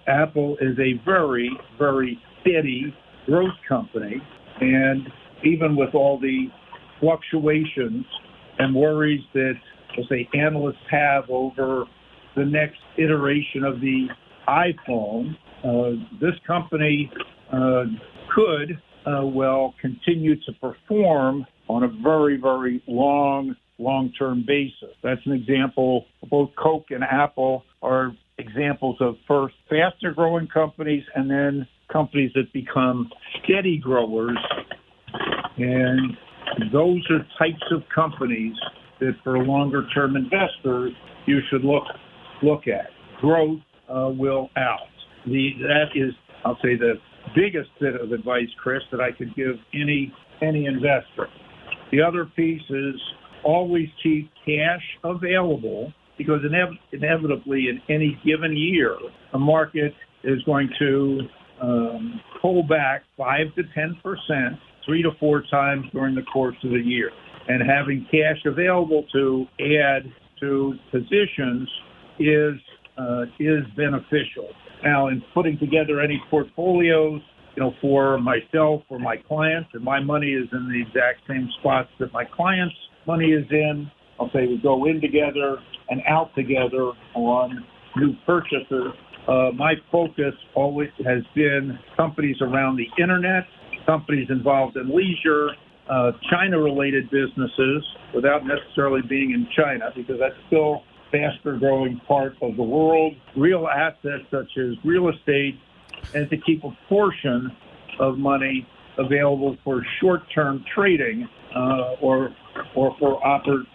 Apple is a very, very steady growth company, and even with all the fluctuations and worries that, we'll say, analysts have over the next iteration of the iPhone, this company could continue to perform on a very, very long-term basis. That's an example. Both Coke and Apple are examples of first faster growing companies and then companies that become steady growers. And those are types of companies that for longer term investors you should look at. Growth will out. That is, I'll say, the biggest bit of advice, Chris, that I could give any investor. The other piece is always keep cash available, because inevitably in any given year, the market is going to pull back 5 to 10%, 3 to 4 times during the course of the year. And having cash available to add to positions is beneficial. Now, in putting together any portfolios, for myself or my clients, and my money is in the exact same spots that my clients' money is in, I'll say we go in together and out together on new purchases. My focus always has been companies around the internet, companies involved in leisure, China-related businesses, without necessarily being in China, because that's still faster growing part of the world, real assets such as real estate, and to keep a portion of money available for short-term trading or for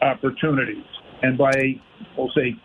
opportunities. And by, we'll say,